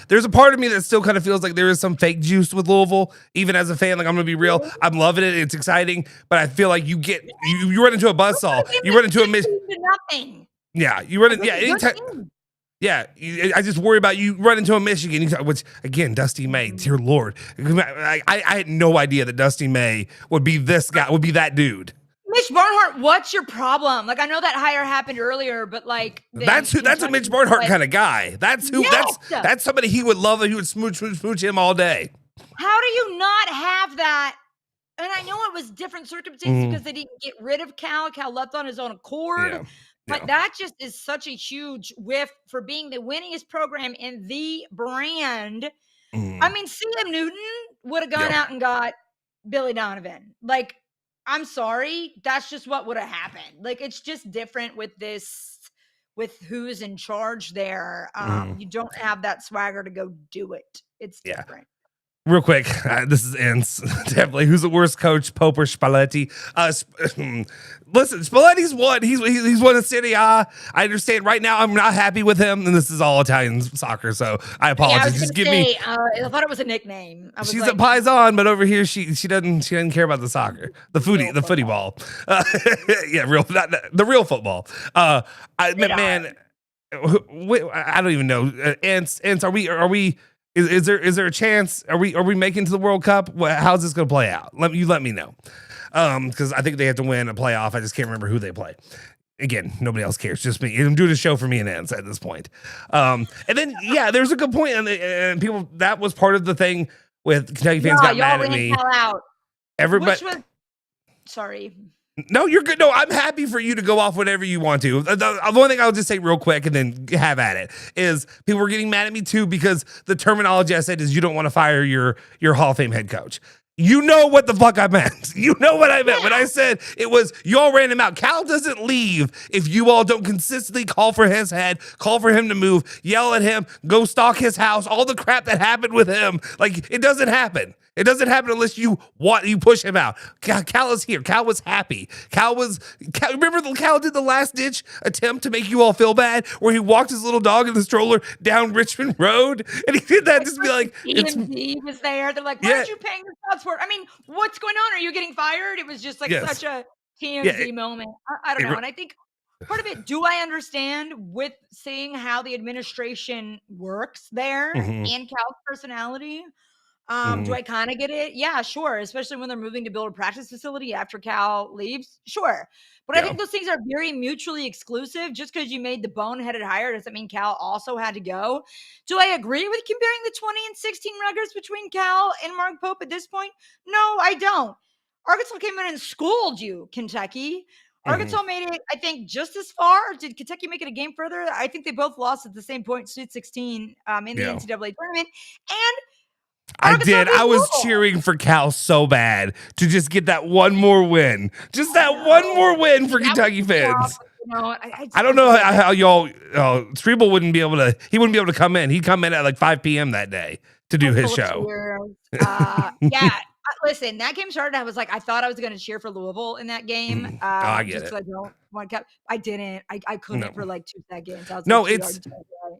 There's a part of me that still kind of feels like there is some fake juice with Louisville, even as a fan. I'm going to be real. I'm loving it. It's exciting, but I feel like you run into a buzzsaw. You run into a nothing. Yeah, you run into anytime. Yeah, I just worry about you run into a Michigan, which again, Dusty May, dear Lord, I had no idea that Dusty May would be this guy, would be that dude. Mitch Barnhart, what's your problem? I know that hire happened earlier, but that's a Mitch Barnhart kind of guy. That's who. Yes. That's somebody he would love. He would smooch him all day. How do you not have that? And I know it was different circumstances because they didn't get rid of Cal. Cal left on his own accord. But that just is such a huge whiff for being the winningest program in the brand. I mean, Sam Newton would have gone out and got Billy Donovan. I'm sorry. That's just what would have happened. It's just different with who's in charge there. You don't have that swagger to go do it. It's different. Real quick, this is Ants. Definitely, who's the worst coach, Pope or Spalletti? Listen, Spalletti's won. He's won a Serie A. I understand. Right now, I'm not happy with him, and this is all Italian soccer, so I apologize. Just give me. I thought it was a nickname. She's a Paisan, but over here she doesn't care about the soccer, the footy ball. The real football. Man, I don't even know. Ants, are we? Is there a chance? Are we making it to the World Cup? How's this going to play out? Let me know. Because I think they have to win a playoff. I just can't remember who they play. Again, nobody else cares. Just me. I'm doing a show for me and Ants at this point. And then there's a good point, and people that was part of the thing with Kentucky fans got mad at me. Everybody. Sorry. No, you're good. No, I'm happy for you to go off whatever you want to. The one thing I'll just say real quick and then have at it is people were getting mad at me too because the terminology I said is you don't want to fire your Hall of Fame head coach. You know what the fuck I meant. You know what I meant. When I said it was, you all ran him out. Cal doesn't leave if you all don't consistently call for his head, call for him to move, yell at him, go stalk his house, all the crap that happened with him. Like, it doesn't happen. It doesn't happen unless you push him out. Cal is here. Cal was happy. Remember Cal did the last ditch attempt to make you all feel bad where he walked his little dog in the stroller down Richmond Road? And he did that just be like, he was there. They're like, why aren't you paying the spots for it? I mean, what's going on? Are you getting fired? It was just like such a TMZ moment. I don't know. And I think part of it, do I understand with seeing how the administration works there and Cal's personality? Do I kind of get it? Yeah, sure. Especially when they're moving to build a practice facility after Cal leaves. Sure. But I think those things are very mutually exclusive. Just because you made the boneheaded hire doesn't mean Cal also had to go. Do I agree with comparing the 20 and 16 records between Cal and Mark Pope at this point? No, I don't. Arkansas came in and schooled you, Kentucky. Arkansas made it, I think, just as far. Did Kentucky make it a game further? I think they both lost at the same point, Sweet 16 in the NCAA tournament. And I did. I was cheering for Cal so bad to just get that one more win. Just that one more win for Kentucky fans. I don't know how y'all, Streeble wouldn't be able to come in. He'd come in at like 5 p.m. that day to do his show. Listen, that game started. I thought I was going to cheer for Louisville in that game. I get it. I don't want to. I didn't. I couldn't for like 2 seconds. I was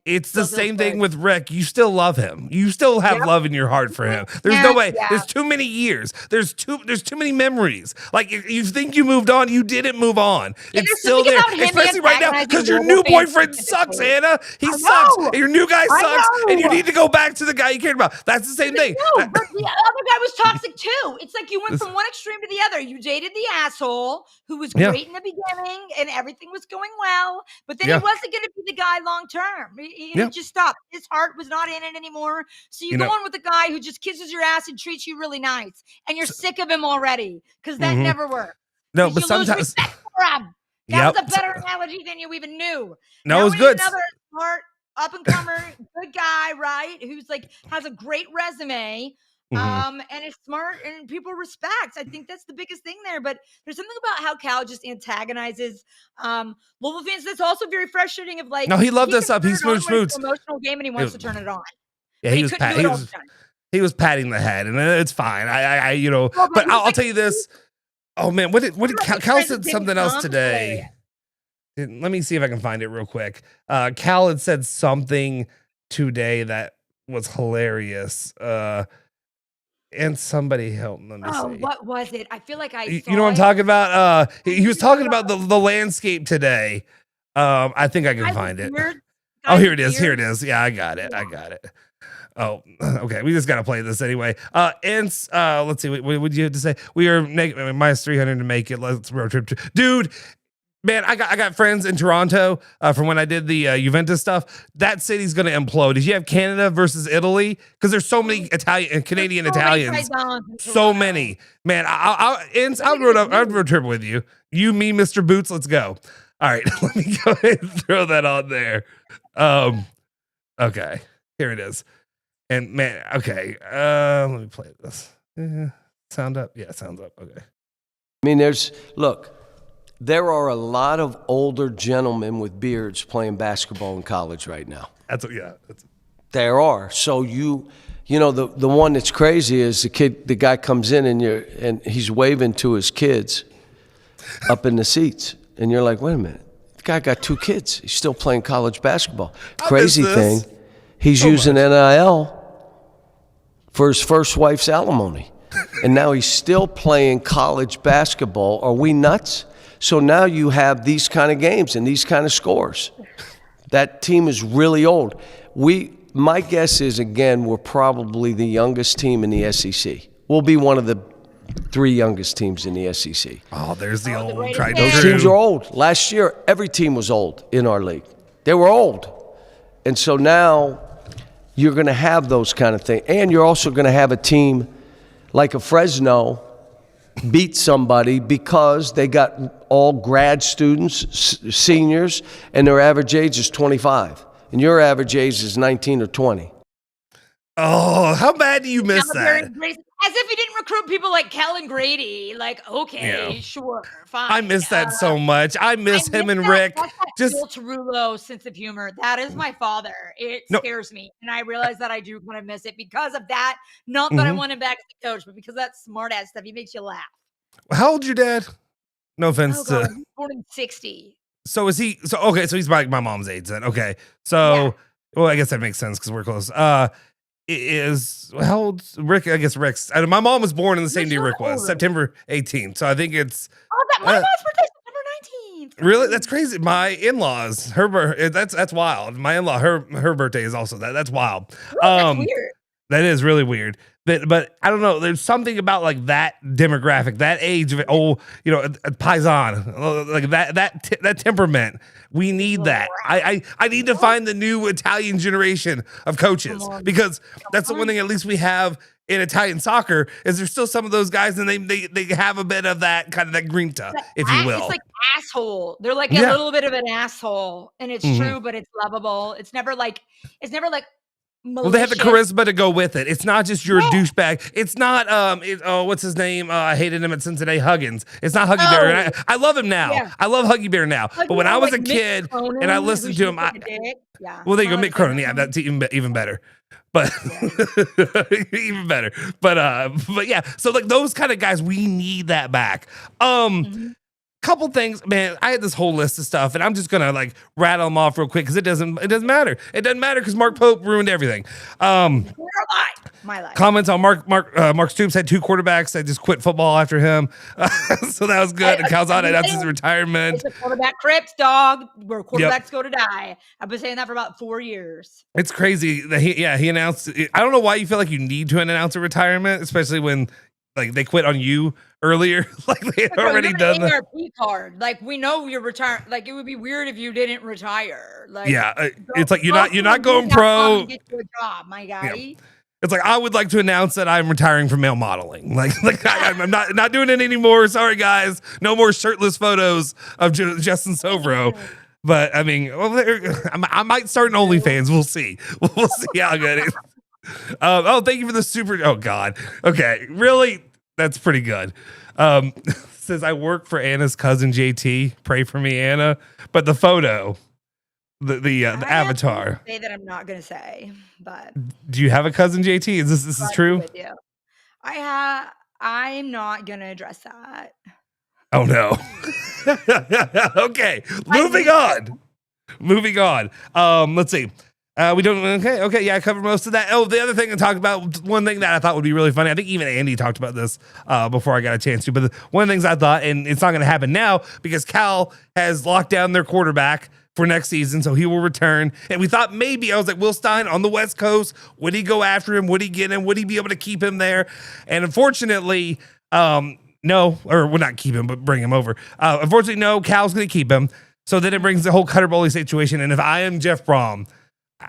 it's the same thing with Rick. You still love him. You still have love in your heart for him. There's no way. There's too many years. There's too many memories. Like, if you think you moved on, you didn't move on. It's still there, especially right now because your new boyfriend sucks, Anna. He sucks. And your new guy sucks, and you need to go back to the guy you cared about. That's the same thing. But the other guy was toxic too. It's like you went from one extreme to the other. You dated the asshole who was great in the beginning and everything was going well, but then he wasn't going to be the guy long term. He just stopped. His heart was not in it anymore. So you go on with the guy who just kisses your ass and treats you really nice, and you're sick of him already because that never worked. No, but sometimes lose respect for him. That was a better analogy than you even knew. No, it was good. Another smart up and comer, good guy, right? Who's like has a great resume. And is smart and people respect. I think that's the biggest thing there. But there's something about how Cal just antagonizes Louisville fans that's also very frustrating. Of like, no, he loved us up. He smoots. Emotional game, and he wants to turn it on. Yeah, he was patting the head, and it's fine. But I'll tell you this. Oh man, what did Cal said something else today? Let me see if I can find it real quick. Cal had said something today that was hilarious. And somebody help. Let me see. What was it? I feel like you know what I'm talking about? He was talking about the landscape today. I think I can find it. Oh, here it is. Here it is. Yeah, I got it. Oh, okay. We just got to play this anyway. Let's see. What would you have to say? We are minus 300 to make it. Let's road trip. Dude, man, I got friends in Toronto from when I did the Juventus stuff. That city's going to implode. Did you have Canada versus Italy? Because there's so many Canadian Italians. So many. Man, I'll road trip with you. You, me, Mr. Boots, let's go. All right, let me go ahead and throw that on there. Okay, here it is. And man, okay, let me play this. Sound up? Yeah, sounds up. Okay. I mean, there are a lot of older gentlemen with beards playing basketball in college right now. There are. So you know the one that's crazy is the guy comes in and he's waving to his kids up in the seats, and you're like, wait a minute, the guy got 2 kids. He's still playing college basketball. Crazy thing, he's using NIL for his first wife's alimony, and now he's still playing college basketball. Are we nuts? So now you have these kind of games and these kind of scores. That team is really old. My guess is, again, we're probably the youngest team in the SEC. We'll be one of the 3 youngest teams in the SEC. Oh, there's the old tried. Those teams are old. Last year, every team was old in our league. They were old. And so now you're going to have those kind of things. And you're also going to have a team like a Fresno beat somebody because they got all grad students, seniors, and their average age is 25. And your average age is 19 or 20. Oh, how bad do you miss that? As if he didn't recruit people like Cal and Grady. Like, okay, sure, fine. I miss that so much. I miss him and Rick. That's that Tarullo sense of humor. That is my father. It scares me. And I realize that I do want to miss it because of that. Not that I want him back as a coach, but because that smart ass stuff. He makes you laugh. How old's your dad? No offense to. He's born in 60. So is he? So okay. So he's like my mom's age then. Okay. So well, I guess that makes sense because we're close. Is how old Rick? I guess Rick's. My mom was born in the same day Rick was, September 18th. So I think it's. My mom's birthday September 19th. Really, that's crazy. My in-laws, that's wild. My in-law, her birthday is also that. That's wild. That's weird. That is really weird. But I don't know. There's something about like that demographic, that age of paisan, like that temperament. We need that. I need to find the new Italian generation of coaches because that's the one thing at least we have in Italian soccer is there's still some of those guys and they have a bit of that kind of that grinta, if you will. It's like asshole. They're like a little bit of an asshole, and it's true, but it's lovable. It's never like malicious. Well, they have the charisma to go with it. It's not just your douchebag. It's not what's his name? I hated him at Cincinnati, Huggins. It's not Huggy Bear. And I love him now. Yeah. I love Huggy Bear now. But when I was a kid and I listened to him, well, there you go, Mick Cronin. Yeah, that's even better. But even better. But yeah, so like those kind of guys, we need that back. Couple things, man. I had this whole list of stuff, and I'm just gonna like rattle them off real quick because it doesn't matter. It doesn't matter because Mark Pope ruined everything. My life. Comments on Mark Stoops had 2 quarterbacks that just quit football after him, so that was good. And Calzada announced his retirement. It's a quarterback crypt, dog, where quarterbacks go to die. I've been saying that for about 4 years. It's crazy that he announced. I don't know why you feel like you need to announce a retirement, especially when like they quit on you earlier. Like they had already done the ARP card. Like we know you're retired. Like it would be weird if you didn't retire. Like it's like you're not going pro. Get you a job, my guy. Yeah. It's like I would like to announce that I'm retiring from male modeling. Like I'm not doing it anymore. Sorry guys, no more shirtless photos of Justin Soforo. But I mean, I might start an OnlyFans. We'll see. We'll see how good it is. Thank you for the super. Oh God. Okay, really. That's pretty good. Says I work for Anna's cousin JT. Pray for me, Anna. But the photo, the avatar. Say that I'm not gonna say, but do you have a cousin JT? Is this is true? With you. I'm not gonna address that. Oh no. Okay, moving on. Let's see. We don't. Okay. Yeah, I covered most of that. Oh, the other thing I talked about, one thing that I thought would be really funny. I think even Andy talked about this before I got a chance to. But one of the things I thought, and it's not going to happen now because Cal has locked down their quarterback for next season, so he will return. And we thought maybe, I was like, Will Stein on the West Coast, would he go after him? Would he get him? Would he be able to keep him there? And unfortunately, no, or would not keep him, but bring him over. Unfortunately, no, Cal's going to keep him. So then it brings the whole Cutter Bowley situation. And if I am Jeff Brom,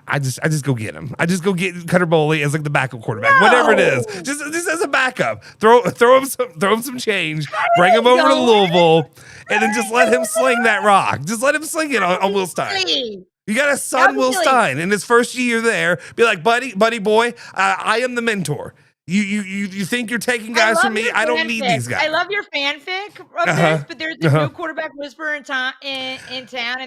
I just go get him. I just go get Cutter Bowley as like the backup quarterback, whatever it is. Just as a backup. Throw him some change. Bring him over to Louisville, and then just let him sling that rock. Just let him sling it on Will Stein. You got a son, Will Stein, in his first year there. Be like, buddy boy, I am the mentor. You think you're taking guys from me? I don't need these guys. I love your fanfic of this, but there's a new quarterback whisperer in town, and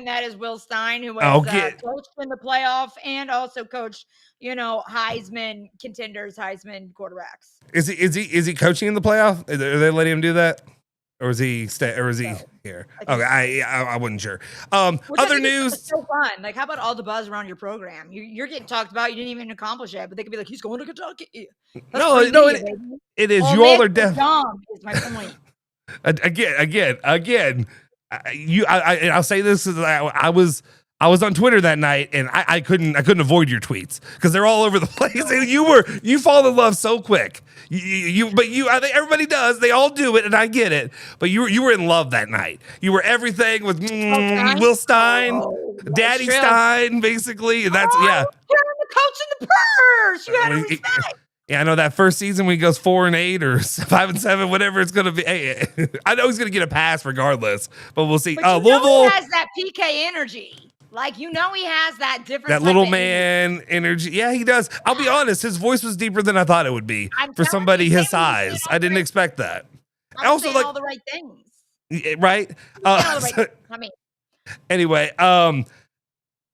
that is Will Stein, who has coached in the playoff and also coached, Heisman contenders, Heisman quarterbacks. Is he coaching in the playoff? Are they letting him do that? Or is he here? Okay, I wasn't sure. Other news. It's so fun. Like, how about all the buzz around your program? You're getting talked about. You didn't even accomplish it, but they could be like, he's going to Kentucky. No, it is. You all are deaf. Is my point. Again. I'll say this: I was on Twitter that night, and I couldn't avoid your tweets because they're all over the place. And you fall in love so quick. I think everybody does. They all do it, and I get it. But you were in love that night. You were everything with Will Stein, Daddy Stein, basically. And that's You're the coach in the purse. You had to respect. Yeah, I know that first season when he goes 4-8 or 5-7, whatever it's going to be. Hey, I know he's going to get a pass regardless, but we'll see. But Louisville he has that PK energy. Like, he has that different. That little man energy. Yeah, he does. I'll be honest. His voice was deeper than I thought it would be for somebody his size. I didn't expect that. I'm also saying all the right things. Right? Anyway,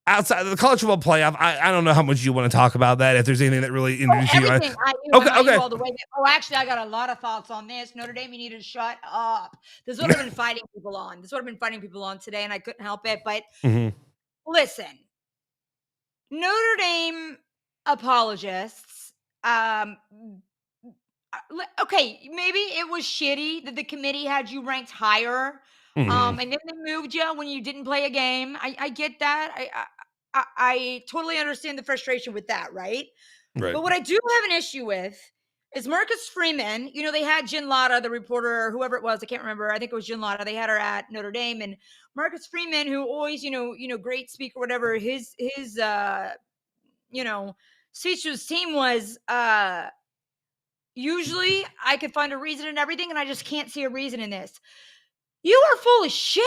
outside of the college football playoff, I don't know how much you want to talk about that. If there's anything that really interests you. Okay. All the way. Actually, I got a lot of thoughts on this. Notre Dame, you need to shut up. This is what I've been fighting people on. Today, and I couldn't help it. But listen, Notre Dame apologists. Okay, maybe it was shitty that the committee had you ranked higher, and then they moved you when you didn't play a game. I get that. I totally understand the frustration with that, right? But what I do have an issue with is Marcus Freeman. They had Jen Latta, the reporter, or whoever it was. I can't remember. I think it was Jen Latta. They had her at Notre Dame, and Marcus Freeman, who always, great speaker, whatever. His speech to his team was, usually I could find a reason in everything, and I just can't see a reason in this. You are full of shit.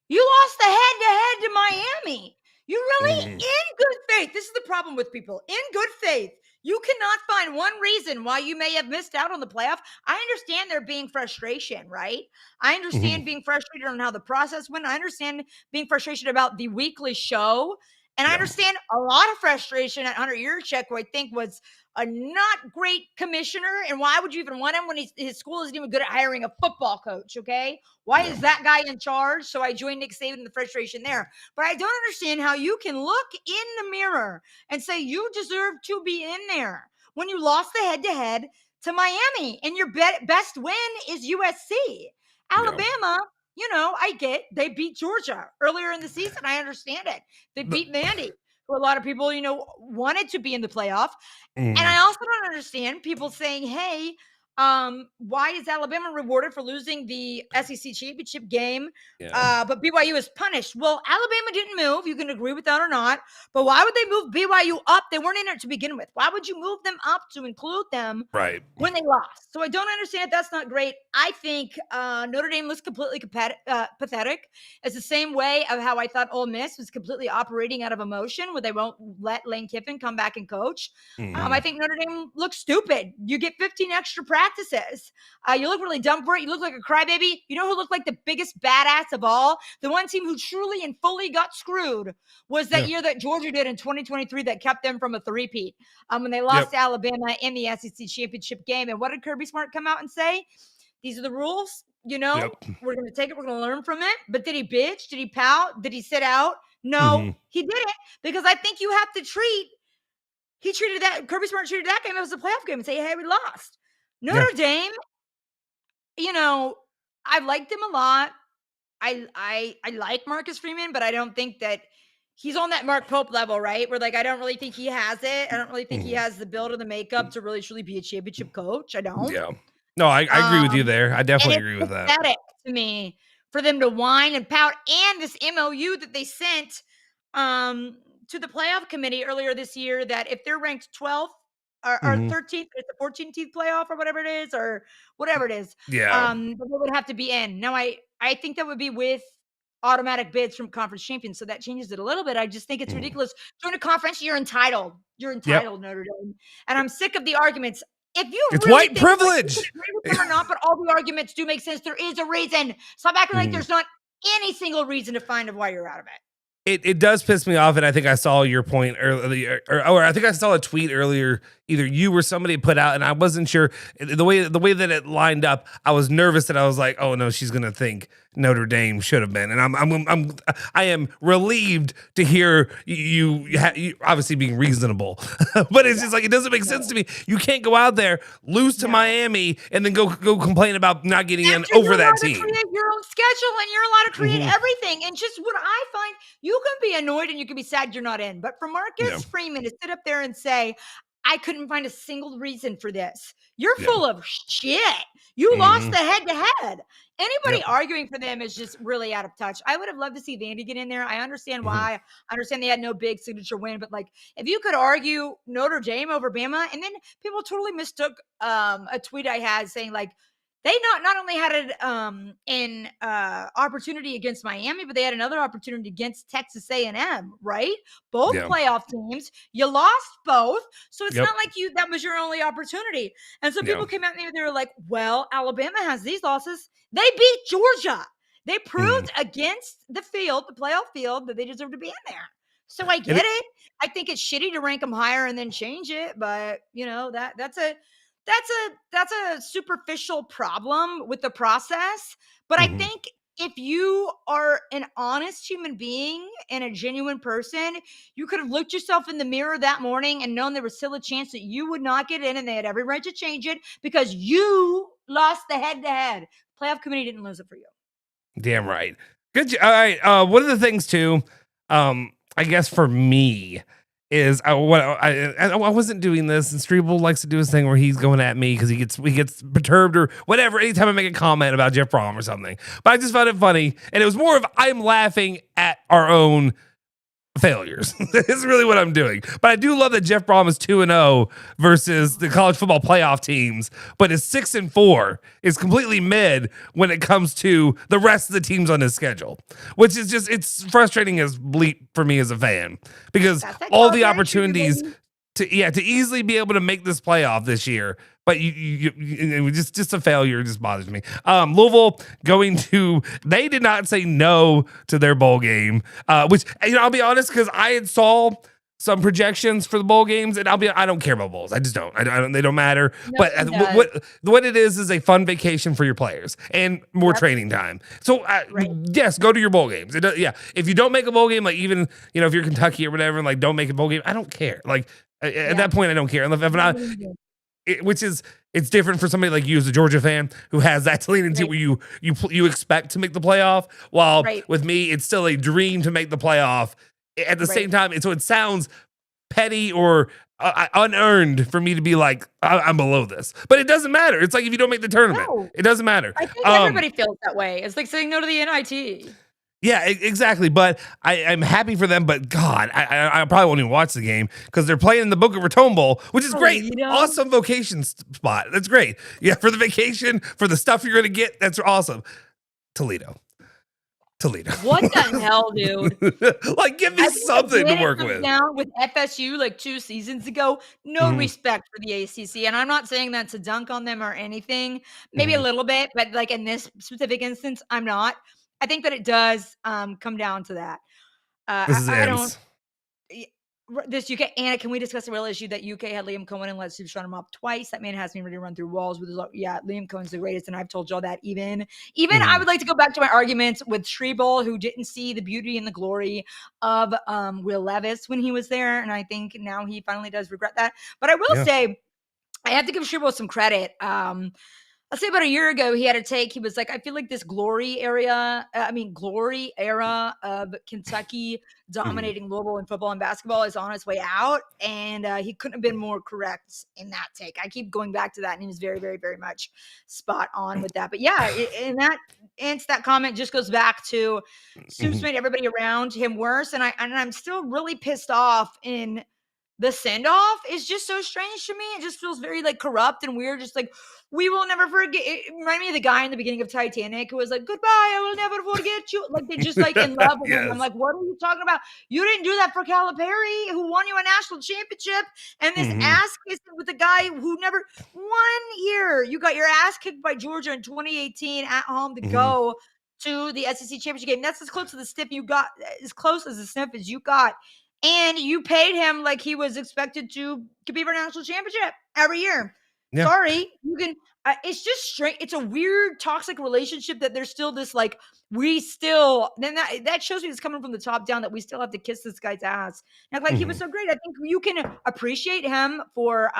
You lost the head-to-head to Miami. You really, in good faith, this is the problem with people. In good faith, you cannot find one reason why you may have missed out on the playoff. I understand there being frustration, right? I understand being frustrated on how the process went. I understand being frustrated about the weekly show. And I understand a lot of frustration at Hunter Yurchek, who I think was a not great commissioner. And why would you even want him when his school isn't even good at hiring a football coach, okay? Why is that guy in charge? So I joined Nick Saban in the frustration there. But I don't understand how you can look in the mirror and say you deserve to be in there when you lost the head-to-head to Miami. And your best win is USC. Alabama, I get they beat Georgia earlier in the season. I understand it. They beat Vandy, who a lot of people, wanted to be in the playoff. And I also don't understand people saying, hey, why is Alabama rewarded for losing the SEC championship game, but BYU is punished? Well, Alabama didn't move. You can agree with that or not. But why would they move BYU up? They weren't in it to begin with. Why would you move them up to include them when they lost? So I don't understand. That's not great. I think Notre Dame looks completely pathetic. It's the same way of how I thought Ole Miss was completely operating out of emotion, where they won't let Lane Kiffin come back and coach. I think Notre Dame looks stupid. You get 15 extra practices. You look really dumb for it. You look like a crybaby. You know who looked like the biggest badass of all? The one team who truly and fully got screwed was that year that Georgia did in 2023 that kept them from a three-peat when they lost to Alabama in the SEC championship game. And what did Kirby Smart come out and say? These are the rules. We're going to take it. We're going to learn from it. But did he bitch? Did he pout? Did he sit out? No, he didn't, because I think you have to Kirby Smart treated that game as a playoff game and say, hey, we lost. Notre Dame, I liked him a lot. I like Marcus Freeman, but I don't think that he's on that Mark Pope level, right? Where I don't really think he has it. I don't really think he has the build or the makeup to really truly be a championship coach. I don't. Yeah. No, I agree with you there. I definitely agree with that. It's pathetic to me for them to whine and pout, and this MOU that they sent to the playoff committee earlier this year, that if they're ranked 12th or 13th, it's a 14th playoff or whatever it is, they would have to be in. Now, I think that would be with automatic bids from conference champions, so that changes it a little bit. I just think it's ridiculous. During a conference, you're entitled. Notre Dame. And I'm sick of the arguments. If you it's really white privilege, agree with them or not, but all the arguments do make sense. There is a reason. Stop acting like there's not any single reason to find of why you're out of it. It does piss me off, and I think I saw your point earlier, or I think I saw a tweet earlier. Either you or somebody put out, and I wasn't sure the way that it lined up. I was nervous that I was like, "Oh no, she's gonna think Notre Dame should have been." And I am relieved to hear you obviously being reasonable, but it's just like it doesn't make sense to me. You can't go out there, lose to Miami, and then go complain about not getting in over that team. Create your own schedule, and you're allowed to create everything. And just what I find, you can be annoyed and you can be sad you're not in, but for Marcus Freeman to sit up there and say, I couldn't find a single reason for this. You're full of shit. You lost the head-to-head. Anybody arguing for them is just really out of touch. I would have loved to see Vandy get in there. I understand why. I understand they had no big signature win, but like if you could argue Notre Dame over Bama, and then people totally mistook a tweet I had saying like they not only had an opportunity against Miami, but they had another opportunity against Texas A&M, right? Both playoff teams. You lost both. So it's not like that was your only opportunity. And so people came at me and they were like, well, Alabama has these losses. They beat Georgia. They proved against the playoff field, that they deserve to be in there. So I get it. I think it's shitty to rank them higher and then change it. But, that's a superficial problem with the process. But I think if you are an honest human being and a genuine person, you could have looked yourself in the mirror that morning and known there was still a chance that you would not get in, and they had every right to change it because you lost the head-to-head. Playoff committee didn't lose it for you. Damn right. Good. All right. One of the things too, I guess for me is I wasn't doing this, and Strebel likes to do his thing where he's going at me because he gets perturbed or whatever anytime I make a comment about Jeff Brom or something. But I just found it funny, and it was more of I'm laughing at our own failures. It's really what I'm doing. But I do love that Jeff Brom is 2-0 versus the college football playoff teams, but his 6-4 is completely mid when it comes to the rest of the teams on his schedule, which is just, it's frustrating as bleep for me as a fan, because all the opportunities to easily be able to make this playoff this year, but you just a failure just bothers me. Louisville they did not say no to their bowl game, which I'll be honest, because I had saw some projections for the bowl games, and I don't care about bowls. I just don't. They don't matter. No, but what it is a fun vacation for your players and more training time. So yes, go to your bowl games. If you don't make a bowl game, like even if you're Kentucky or whatever, and like don't make a bowl game, I don't care. Like at that point, I don't care. If I'm not. It's different for somebody like you as a Georgia fan who has that to lean into, where you expect to make the playoff, while with me it's still a dream to make the playoff at the same time. And so it sounds petty or unearned for me to be like I'm below this, but it doesn't matter. It's like if you don't make the tournament, it doesn't matter. I think everybody feels that way. It's like saying no to the NIT. Yeah, exactly. But I'm happy for them. But God, I probably won't even watch the game because they're playing in the Boca Raton Bowl, which is great. Awesome vacation spot. That's great. Yeah, for the vacation, for the stuff you're going to get, that's awesome. Toledo. What the hell, dude? Like, give me something to work with. Down with FSU like 2 seasons ago. No respect for the ACC, and I'm not saying that to dunk on them or anything. Maybe a little bit, but like in this specific instance, I'm not. I think that it does come down to that. This UK, Anna, can we discuss the real issue that UK had Liam Cohen and let Soup shut him up twice? That man has me ready to run through walls with his, Liam Cohen's the greatest, and I've told y'all that even I would like to go back to my arguments with Strebel, who didn't see the beauty and the glory of Will Levis when he was there, and I think now he finally does regret that. But I will say, I have to give Strebel some credit. I'll say about a year ago, he had a take. He was like, I feel like this glory era of Kentucky dominating Louisville in football and basketball is on its way out. And he couldn't have been more correct in that take. I keep going back to that, and he was very, very, very much spot on with that. But yeah, that comment just goes back to Soups made everybody around him worse. And I'm still really pissed off in the send-off is just so strange to me. It just feels very like corrupt and weird. Just like, we will never forget. It reminded me of the guy in the beginning of Titanic who was like, goodbye, I will never forget you. Like, they just like in love with him. I'm like, what are you talking about? You didn't do that for Calipari, who won you a national championship. And this ass kissing with a guy who never, 1 year, you got your ass kicked by Georgia in 2018 at home to go to the SEC championship game. That's as close to the sniff you got, as close as the sniff as you got. And you paid him like he was expected to compete for a national championship every year. Yeah. Sorry, you can. It's just straight. It's a weird toxic relationship that there's still this like then that shows me it's coming from the top down that we still have to kiss this guy's ass. And like he was so great. I think you can appreciate him for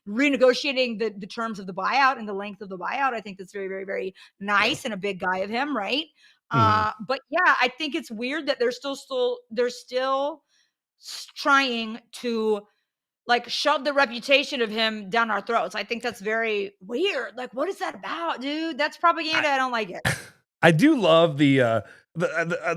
renegotiating the terms of the buyout and the length of the buyout. I think that's very, very, very nice and a big guy of him, right? But yeah, I think it's weird that they're still trying to like shove the reputation of him down our throats. I think that's very weird. Like, what is that about, dude? That's propaganda. I don't like it. I do love the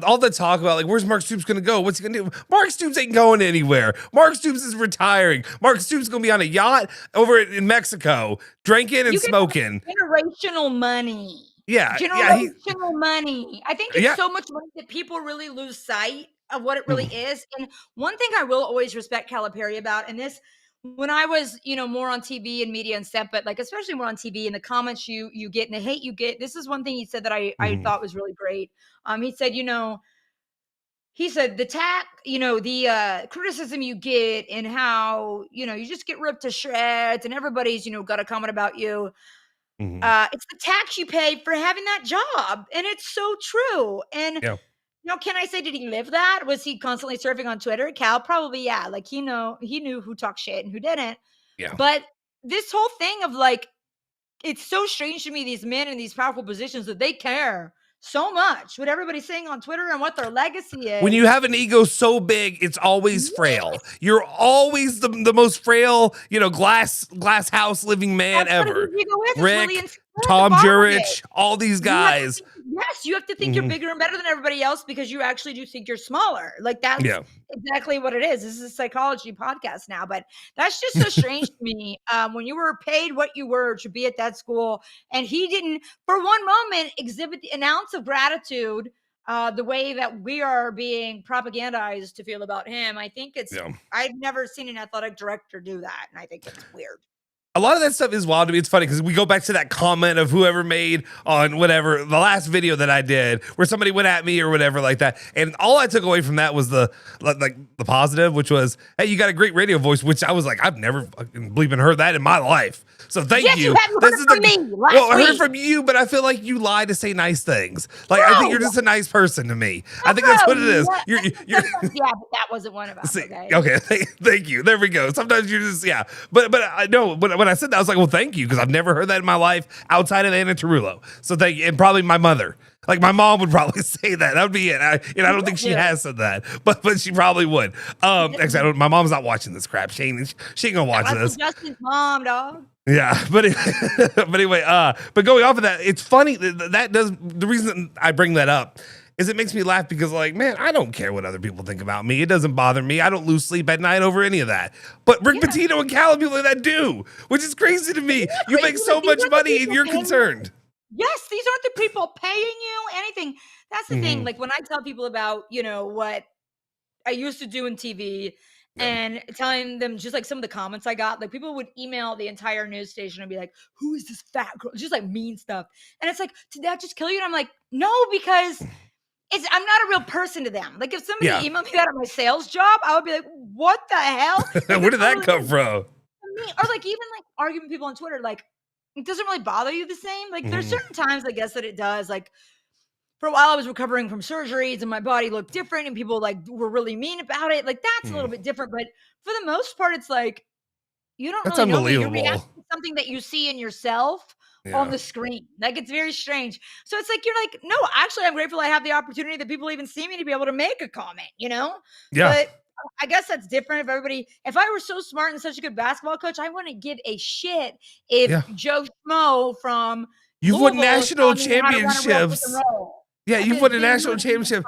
all the talk about like, where's Mark Stoops going to go? What's he going to do? Mark Stoops ain't going anywhere. Mark Stoops is retiring. Mark Stoops is going to be on a yacht over in Mexico, drinking and smoking. Generational money. Yeah. Generational money. I think it's so much money that people really lose sight of what it really is. And one thing I will always respect Calipari about, and this, when I was, more on TV and media and stuff, but like, especially more on TV, and the comments you get and the hate you get, this is one thing he said that I thought was really great. He said, the criticism you get and how, you just get ripped to shreds and everybody's, got a comment about you. It's the tax you pay for having that job. And it's so true. And, can I say, did he live that? Was he constantly surfing on Twitter? Cal, probably, yeah. Like, he knew who talked shit and who didn't. Yeah. But this whole thing of like, it's so strange to me, these men in these powerful positions, that they care so much what everybody's saying on Twitter and what their legacy is. When you have an ego so big, it's always frail. You're always the most frail, glass house living man ever. Rick, really Tom Jurich, all these guys. You have to think you're bigger and better than everybody else because you actually do think you're smaller. Like that's exactly what it is. This is a psychology podcast now, but that's just so strange to me. When you were paid what you were to be at that school, and he didn't, for one moment, exhibit an ounce of gratitude the way that we are being propagandized to feel about him. I think I've never seen an athletic director do that, and I think it's weird. A lot of that stuff is wild to me. It's funny because we go back to that comment of whoever made on whatever, the last video that I did where somebody went at me or whatever like that. And all I took away from that was the positive, which was, hey, you got a great radio voice, which I was like, I've never fucking bleeping heard that in my life. So thank you. You haven't heard from me last I heard week. from you, but I feel like you lie to say nice things. Like, I think you're just a nice person to me. I think that's what it is. You're yeah, but that wasn't one of us. Okay, thank you. There we go. Sometimes you're just, But I know when I said that, I was like, well, thank you, because I've never heard that in my life outside of Anna Tarullo. So thank you. And probably my mother. Like, my mom would probably say that. That would be it. I don't think she has said that, but she probably would. Actually, my mom's not watching this crap. She ain't gonna watch this. Justin's mom, dog. Yeah, but anyway, but going off of that, it's funny that does, the reason I bring that up is it makes me laugh because, like, man, I don't care what other people think about me. It doesn't bother me. I don't lose sleep at night over any of that. But Rick Pitino and Cal, people like that do, which is crazy to me. You make so much money and you're concerned. Yes, these aren't the people paying you anything. That's the thing. Like, when I tell people about, what I used to do in TV and telling them just like some of the comments I got, like people would email the entire news station and be like, who is this fat girl? Just like mean stuff. And it's like, did that just kill you? And I'm like, no, because I'm not a real person to them. Like if somebody emailed me that at my sales job, I would be like, what the hell? Like, where did that come from? Or like even like arguing with people on Twitter, like it doesn't really bother you the same. Like there's certain times I guess that it does. Like for a while I was recovering from surgeries and my body looked different and people like were really mean about it. Like that's a little bit different. But for the most part, it's like, you don't really know me. You're reacting to something that you see in yourself on the screen. Like it's very strange. So it's like, you're like, no, actually I'm grateful I have the opportunity that people even see me to be able to make a comment, Yeah. But I guess that's different if I were so smart and such a good basketball coach, I wouldn't give a shit if Joe Schmo from You've won national championships. Yeah, you've won a national championship.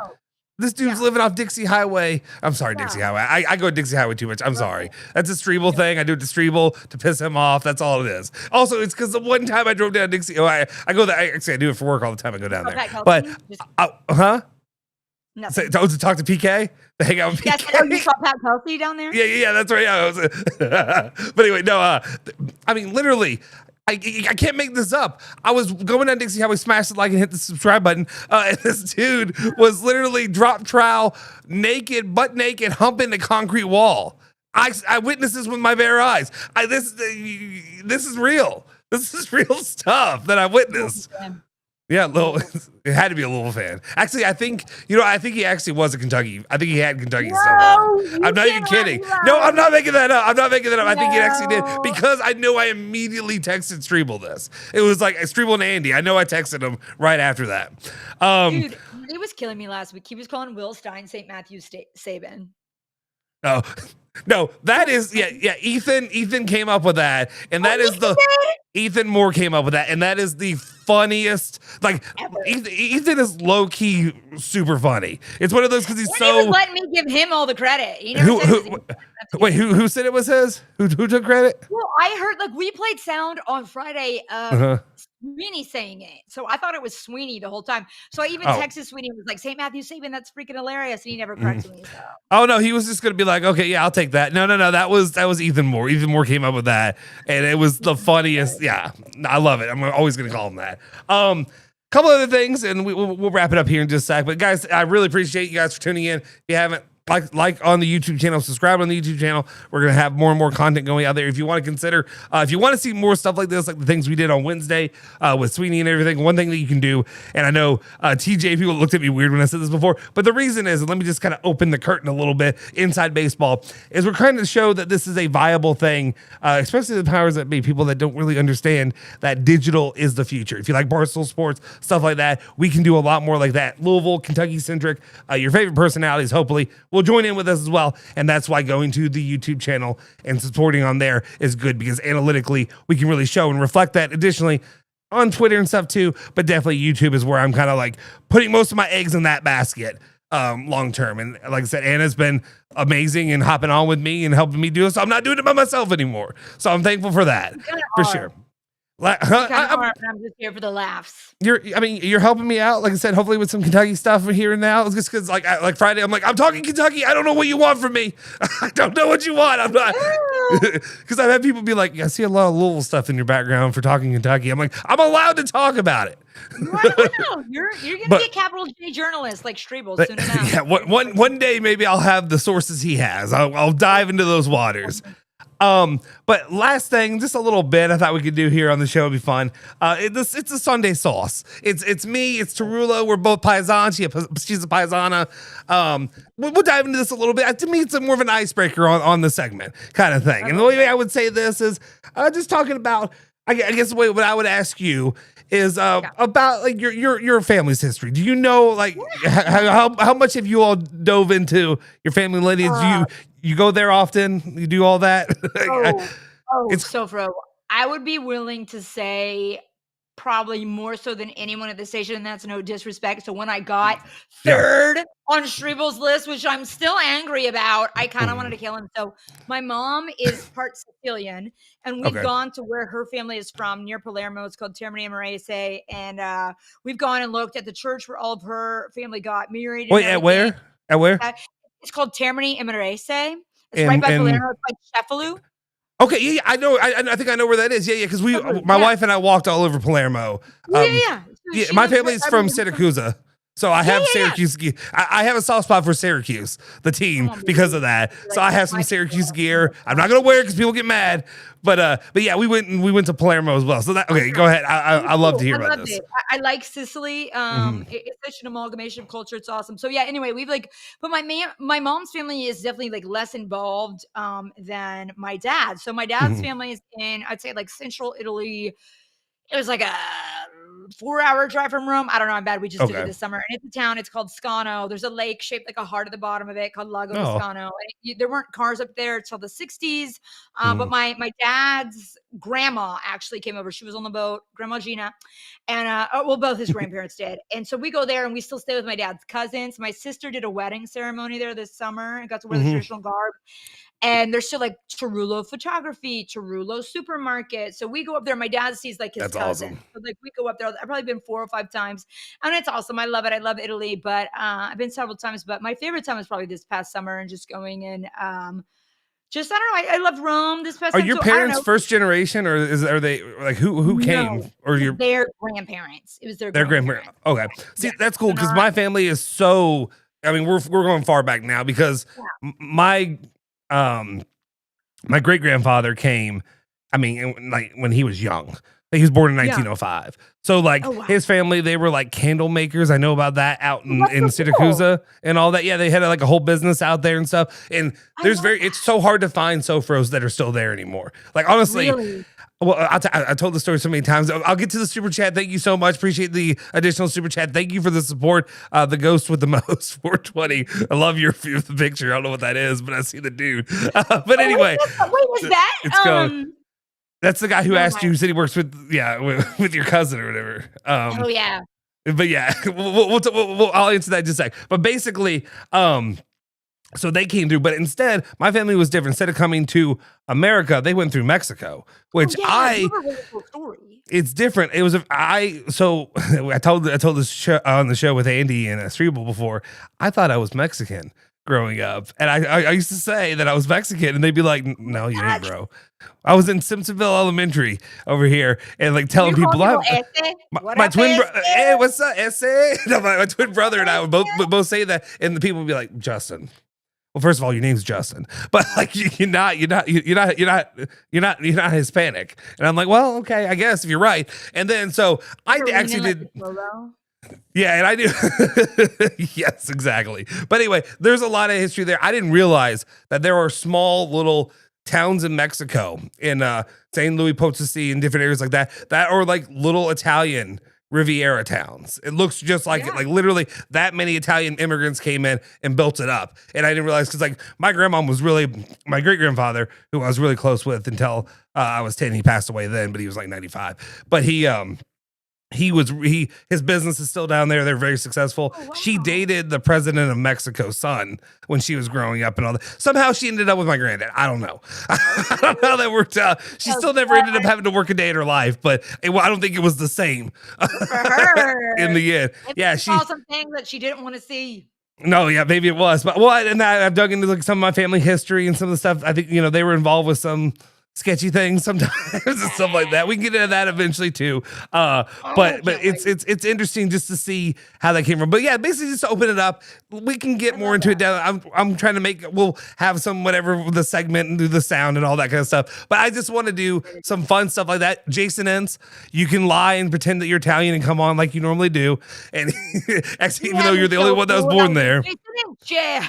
This dude's living off Dixie Highway. I'm sorry, Dixie Highway. I go to Dixie Highway too much. I'm sorry. That's a Streeble thing. I do it to Streeble to piss him off. That's all it is. Also, it's because the one time I drove down Dixie. I go there. Actually, I do it for work all the time. I go down there. But, Nothing. To talk to PK? To hang out with PK? Yes, you saw Pat Kelsey down there? Yeah, that's right. But anyway, no, I mean, literally, I can't make this up. I was going down Dixie Highway, smashed the like and hit the subscribe button. And this dude was literally drop trowel, butt naked, humping the concrete wall. I witnessed this with my bare eyes. This is real. This is real stuff that I witnessed. Yeah, it had to be a Louisville fan. Actually, I think he actually was a Kentucky. I think he had Kentucky so long. I'm not even kidding. No, I'm not making that up. I think he actually did because I know I immediately texted Streeble this. It was like Streeble and Andy. I know I texted him right after that. Dude, he was killing me last week. He was calling Will Stein St. Matthew Saban. Oh, no, that is Ethan came up with that, and that is Ethan Moore came up with that, and that is the funniest. Like Ethan is low key super funny. It's one of those because he's He was letting me give him all the credit. He never who said it was his? Who took credit? Well, I heard we played sound on Friday. Sweeney saying it, so I thought it was Sweeney the whole time. So I even texted Sweeney, was like, "St. Matthew Saban, that's freaking hilarious," and he never corrected me. So. Oh no, he was just gonna be like, "Okay, yeah, I'll take that." No, that was Ethan Moore. Ethan Moore came up with that, and it was the funniest. Yeah, I love it. I'm always gonna call him that. Couple other things, and we'll wrap it up here in just a sec. But guys, I really appreciate you guys for tuning in. If you haven't like on the YouTube channel, subscribe on the YouTube channel. We're going to have more and more content going out there. If you want to consider, if you want to see more stuff like this, like the things we did on Wednesday with Sweeney and everything, one thing that you can do, and I know TJ, people looked at me weird when I said this before, but the reason is, and let me just kind of open the curtain a little bit inside baseball, is we're trying to show that this is a viable thing, especially the powers that be, people that don't really understand that digital is the future. If you like Barstool Sports, stuff like that, we can do a lot more like that. Louisville, Kentucky centric, your favorite personalities, hopefully, will join in with us as well. And that's why going to the YouTube channel and supporting on there is good, because analytically we can really show and reflect that. Additionally, on Twitter and stuff too, but definitely YouTube is where I'm kind of like putting most of my eggs in that basket long term. And like I said, Anna's been amazing and hopping on with me and helping me do it. So I'm not doing it by myself anymore. So I'm thankful for that, for sure. I'm just here for the laughs. You're helping me out. Like I said, hopefully with some Kentucky stuff here and now. It's just because like Friday, I'm like, I'm talking Kentucky. I don't know what you want from me. I don't know what you want. I'm not, because I've had people be like, I see a lot of Louisville stuff in your background for talking Kentucky. I'm like, I'm allowed to talk about it. You're gonna be a capital J journalist like Strebel soon enough. Yeah, one day maybe I'll have the sources he has. I'll dive into those waters. But last thing, just a little bit I thought we could do here on the show would be fun. It's a Sunday sauce. It's me, it's Tarullo. We're both Paisan. She's a Paisana. We'll dive into this a little bit. To me, it's more of an icebreaker on the segment kind of thing. And the way I would say this is just talking about, I guess what I would ask you is about like your family's history. Do you know like how much have you all dove into your family lineage? You go there often? You do all that? It's Soforo. I would be willing to say probably more so than anyone at the station, and that's no disrespect. So when I got third on Strebel's list, which I'm still angry about, I kind of wanted to kill him. So my mom is part Sicilian, and we've gone to where her family is from, near Palermo. It's called Termini Amarese, and we've gone and looked at the church where all of her family got married. Wait, at where? At where? It's called Termini Amarese. It's right by Palermo. It's by Cefalu. Okay, yeah, I know. I think I know where that is. Yeah, because my wife and I walked all over Palermo. So my family is from Syracuse, so I have Syracuse. I have a soft spot for Syracuse, the team, because of that. So I have some Syracuse gear. I'm not gonna wear it because people get mad. But yeah, we went to Palermo as well. So go ahead. I love to hear about this. I like Sicily. It's such an amalgamation of culture. It's awesome. So yeah. Anyway, but my mom's family is definitely like less involved than my dad. So my dad's family is in, I'd say, like central Italy. It was like a 4-hour drive from Rome. I don't know. I'm bad. We just did it this summer. And it's a town. It's called Scano. There's a lake shaped like a heart at the bottom of it called Lago di Scano. And there weren't cars up there until the 60s. But my dad's grandma actually came over. She was on the boat, Grandma Gina. And both his grandparents did. And so we go there and we still stay with my dad's cousins. My sister did a wedding ceremony there this summer and got to wear the traditional garb. And there's still like Tarullo photography, Tarullo supermarket. So we go up there. My dad sees like his cousin. Awesome. So like we go up there. I've probably been 4 or 5 times. And it's awesome. I love it. I love Italy. But I've been several times. But my favorite time was probably this past summer and just going in. I don't know. I loved Rome this past Are time. Your parents first generation, or are they like who came? Or their grandparents. It was their grandparents. Okay. See, that's cool because my family is so. I mean, we're going far back now because my great grandfather came. I mean, like when he was young. He was born in 1905. So like his family, they were like candle makers. I know about that out in Syracuse and all that. Yeah, they had like a whole business out there and stuff. And it's so hard to find Soforos that are still there anymore. Like honestly, Well, I told the story so many times. I'll get to the super chat. Thank you so much. Appreciate the additional super chat. Thank you for the support. The ghost with the most 420. I love your view of the picture. I don't know what that is, but I see the dude. But anyway, wait, was that? It's going. That's the guy who asked you. Said he works with with your cousin or whatever. Oh yeah. But yeah, I'll answer that in just a sec. But basically, so they came through, but instead, my family was different. Instead of coming to America, they went through Mexico, which it's different. It was I told this show, on the show with Andy and Cerebral before. I thought I was Mexican growing up, and I used to say that I was Mexican, and they'd be like, "No, you ain't, bro." I was in Simpsonville Elementary over here, and like telling people, my twin brother, hey, what's up, Ese? No, my twin brother and I would both say that, and the people would be like, Justin. Well, first of all, your name's Justin, but like you're not Hispanic. And I'm like, well, okay, I guess if you're right. And then so I actually did. Yeah, and I do. Yes, exactly. But anyway, there's a lot of history there. I didn't realize that there are small little towns in Mexico, in St. Louis Potosí, and different areas like that are like little Italian Riviera towns. It looks just like it. Like literally that many Italian immigrants came in and built it up. And I didn't realize, because like my grandma was really my great grandfather, who I was really close with until I was 10. He passed away then, but he was like 95. But his business is still down there. They're very successful. Oh, wow. She dated the president of Mexico's son when she was growing up and all that. Somehow she ended up with my granddad. I don't know. I don't know how that worked out. She still never ended up having to work a day in her life, but I don't think it was the same for her in the end. Maybe she saw some things that she didn't want to see. No, yeah, maybe it was. But and I've dug into like some of my family history and some of the stuff. I think, they were involved with some sketchy things sometimes and stuff like that. We can get into that eventually too. But it's interesting just to see how that came from. But yeah, basically just to open it up, we can get more into it down. I'm trying to we'll have some whatever with the segment and do the sound and all that kind of stuff. But I just want to do some fun stuff like that. Jason Entz, you can lie and pretend that you're Italian and come on like you normally do. And actually, even though you're the only one that was born there. Yeah.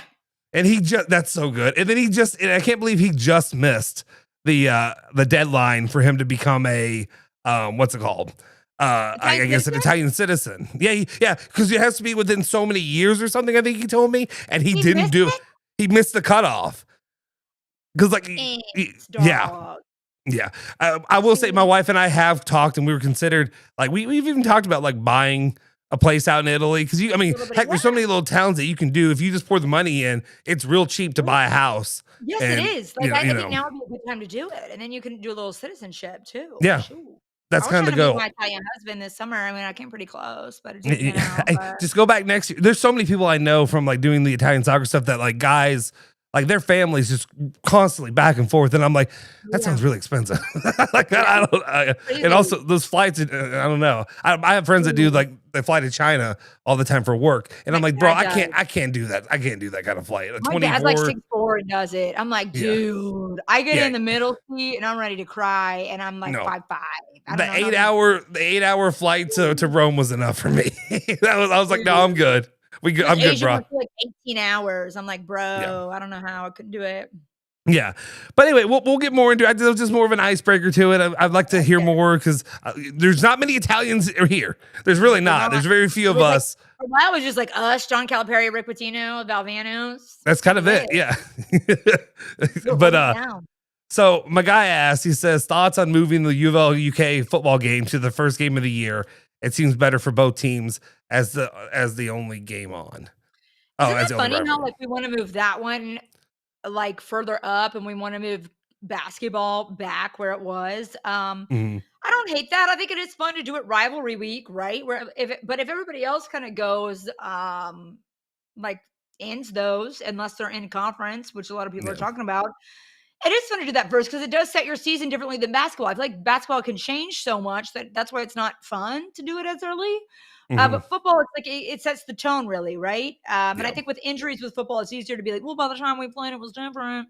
And that's so good. And then and I can't believe he just missed the deadline for him to become a what's it called? I guess an Italian citizen. Yeah, because it has to be within so many years or something, I think he told me, and he didn't do it. He missed the cutoff. Because yeah. I will say my wife and I have talked, and we were considered, like we've even talked about like buying a place out in Italy, because heck, there's so many little towns that you can do. If you just pour the money in, it's real cheap to buy a house. Yes, it is. Like I think now would be a good time to do it, and then you can do a little citizenship too. Yeah, that's kind of the goal. My Italian husband this summer. I mean, I came pretty close, but just go back next year. There's so many people I know from like doing the Italian soccer stuff that like guys. Like their families just constantly back and forth, and I'm like, that sounds really expensive. Like and also those flights. I don't know. I have friends that do like they fly to China all the time for work, and I'm like, bro, I can't do that. I can't do that kind of flight. My dad's like 6'4" and does it. I'm like, dude, I get in the middle seat and I'm ready to cry, and I'm like 5'5". The 8-hour flight to Rome was enough for me. I was like, no, I'm good. I'm good, bro. Like 18 hours. I'm like, bro, I don't know how I couldn't do it. Yeah, but anyway, we'll get more into it. It was just more of an icebreaker to it. I'd like to hear more, because there's not many Italians here. There's really not. There's very few of us. For a while, it was just like us, John Calipari, Rick Pitino, Valvanos. That's kind of it. Yeah. But so my guy asked. He says, thoughts on moving the UVL UK football game to the first game of the year. It seems better for both teams as the only game on. Isn't it funny how like we want to move that one like further up, and we want to move basketball back where it was. I don't hate that. I think it is fun to do it rivalry week, right? But if everybody else kind of goes like ends those, unless they're in conference, which a lot of people are talking about. It is fun to do that first, because it does set your season differently than basketball. I feel like basketball can change so much that's why it's not fun to do it as early. But football, it's like it sets the tone, really, right? And I think with injuries with football, it's easier to be like, well, by the time we played, it was different.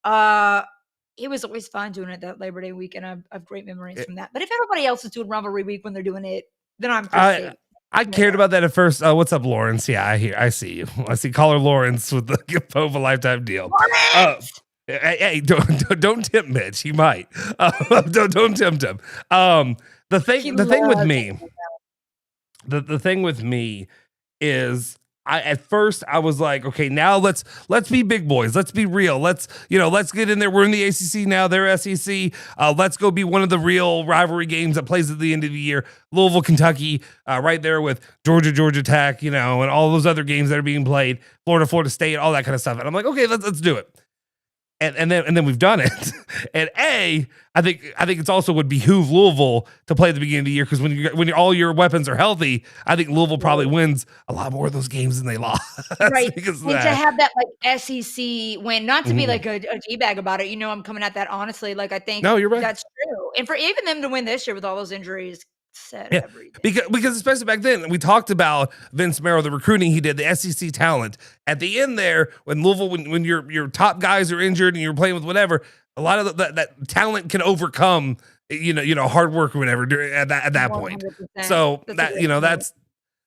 It was always fun doing it that Labor Day weekend. I have great memories from that. But if everybody else is doing rivalry week when they're doing it, then I'm crazy. I cared about that at first. What's up, Lawrence? Yeah, I see you. I see caller Lawrence with the Gift of a lifetime deal. Hey, don't tempt Mitch. He might. Don't tempt him. The thing with me, the thing with me is, at first I was like, okay, now let's be big boys. Let's be real. Let's get in there. We're in the ACC now. They're SEC. Let's go be one of the real rivalry games that plays at the end of the year. Louisville, Kentucky, right there with Georgia Tech, and all those other games that are being played. Florida State, all that kind of stuff. And I'm like, okay, let's do it. And then we've done it. And I think it's also would behoove Louisville to play at the beginning of the year, because when all your weapons are healthy, I think Louisville probably wins a lot more of those games than they lost. Right. And to have that like SEC win, not to be like a D-bag about it. I'm coming at that honestly. Like I think no, you're right. That's true. And for even them to win this year with all those injuries, everything. Because especially back then, we talked about Vince Merrill, the recruiting he did, the SEC talent. At the end there, when Louisville, when your top guys are injured and you're playing with whatever, a lot of that talent can overcome, hard work or whatever at that point. So that's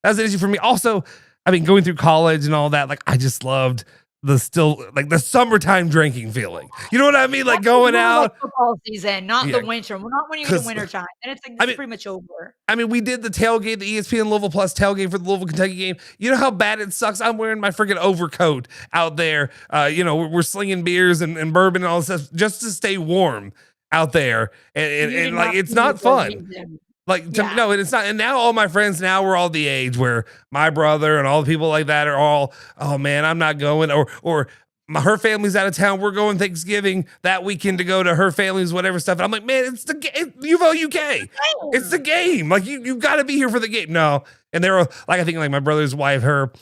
an issue for me. Also, I mean, going through college and all that, like I just loved the summertime drinking feeling. You know what I mean? Like going out. Like football season, not the winter. We're not when you get to winter time. And it's pretty much over. I mean, we did the tailgate, the ESPN Louisville Plus tailgate for the Louisville Kentucky game. You know how bad it sucks? I'm wearing my freaking overcoat out there. We're slinging beers and bourbon and all this stuff just to stay warm out there. And like, it's not fun. No, and it's not. And now all my friends, we're all the age where my brother and all the people like that are all, oh man, I'm not going, or her family's out of town. We're going Thanksgiving that weekend to go to her family's whatever stuff. And I'm like, man, it's the UVO UK. It's the game. Like you got to be here for the game. No. And they're like, I think like my brother's wife, her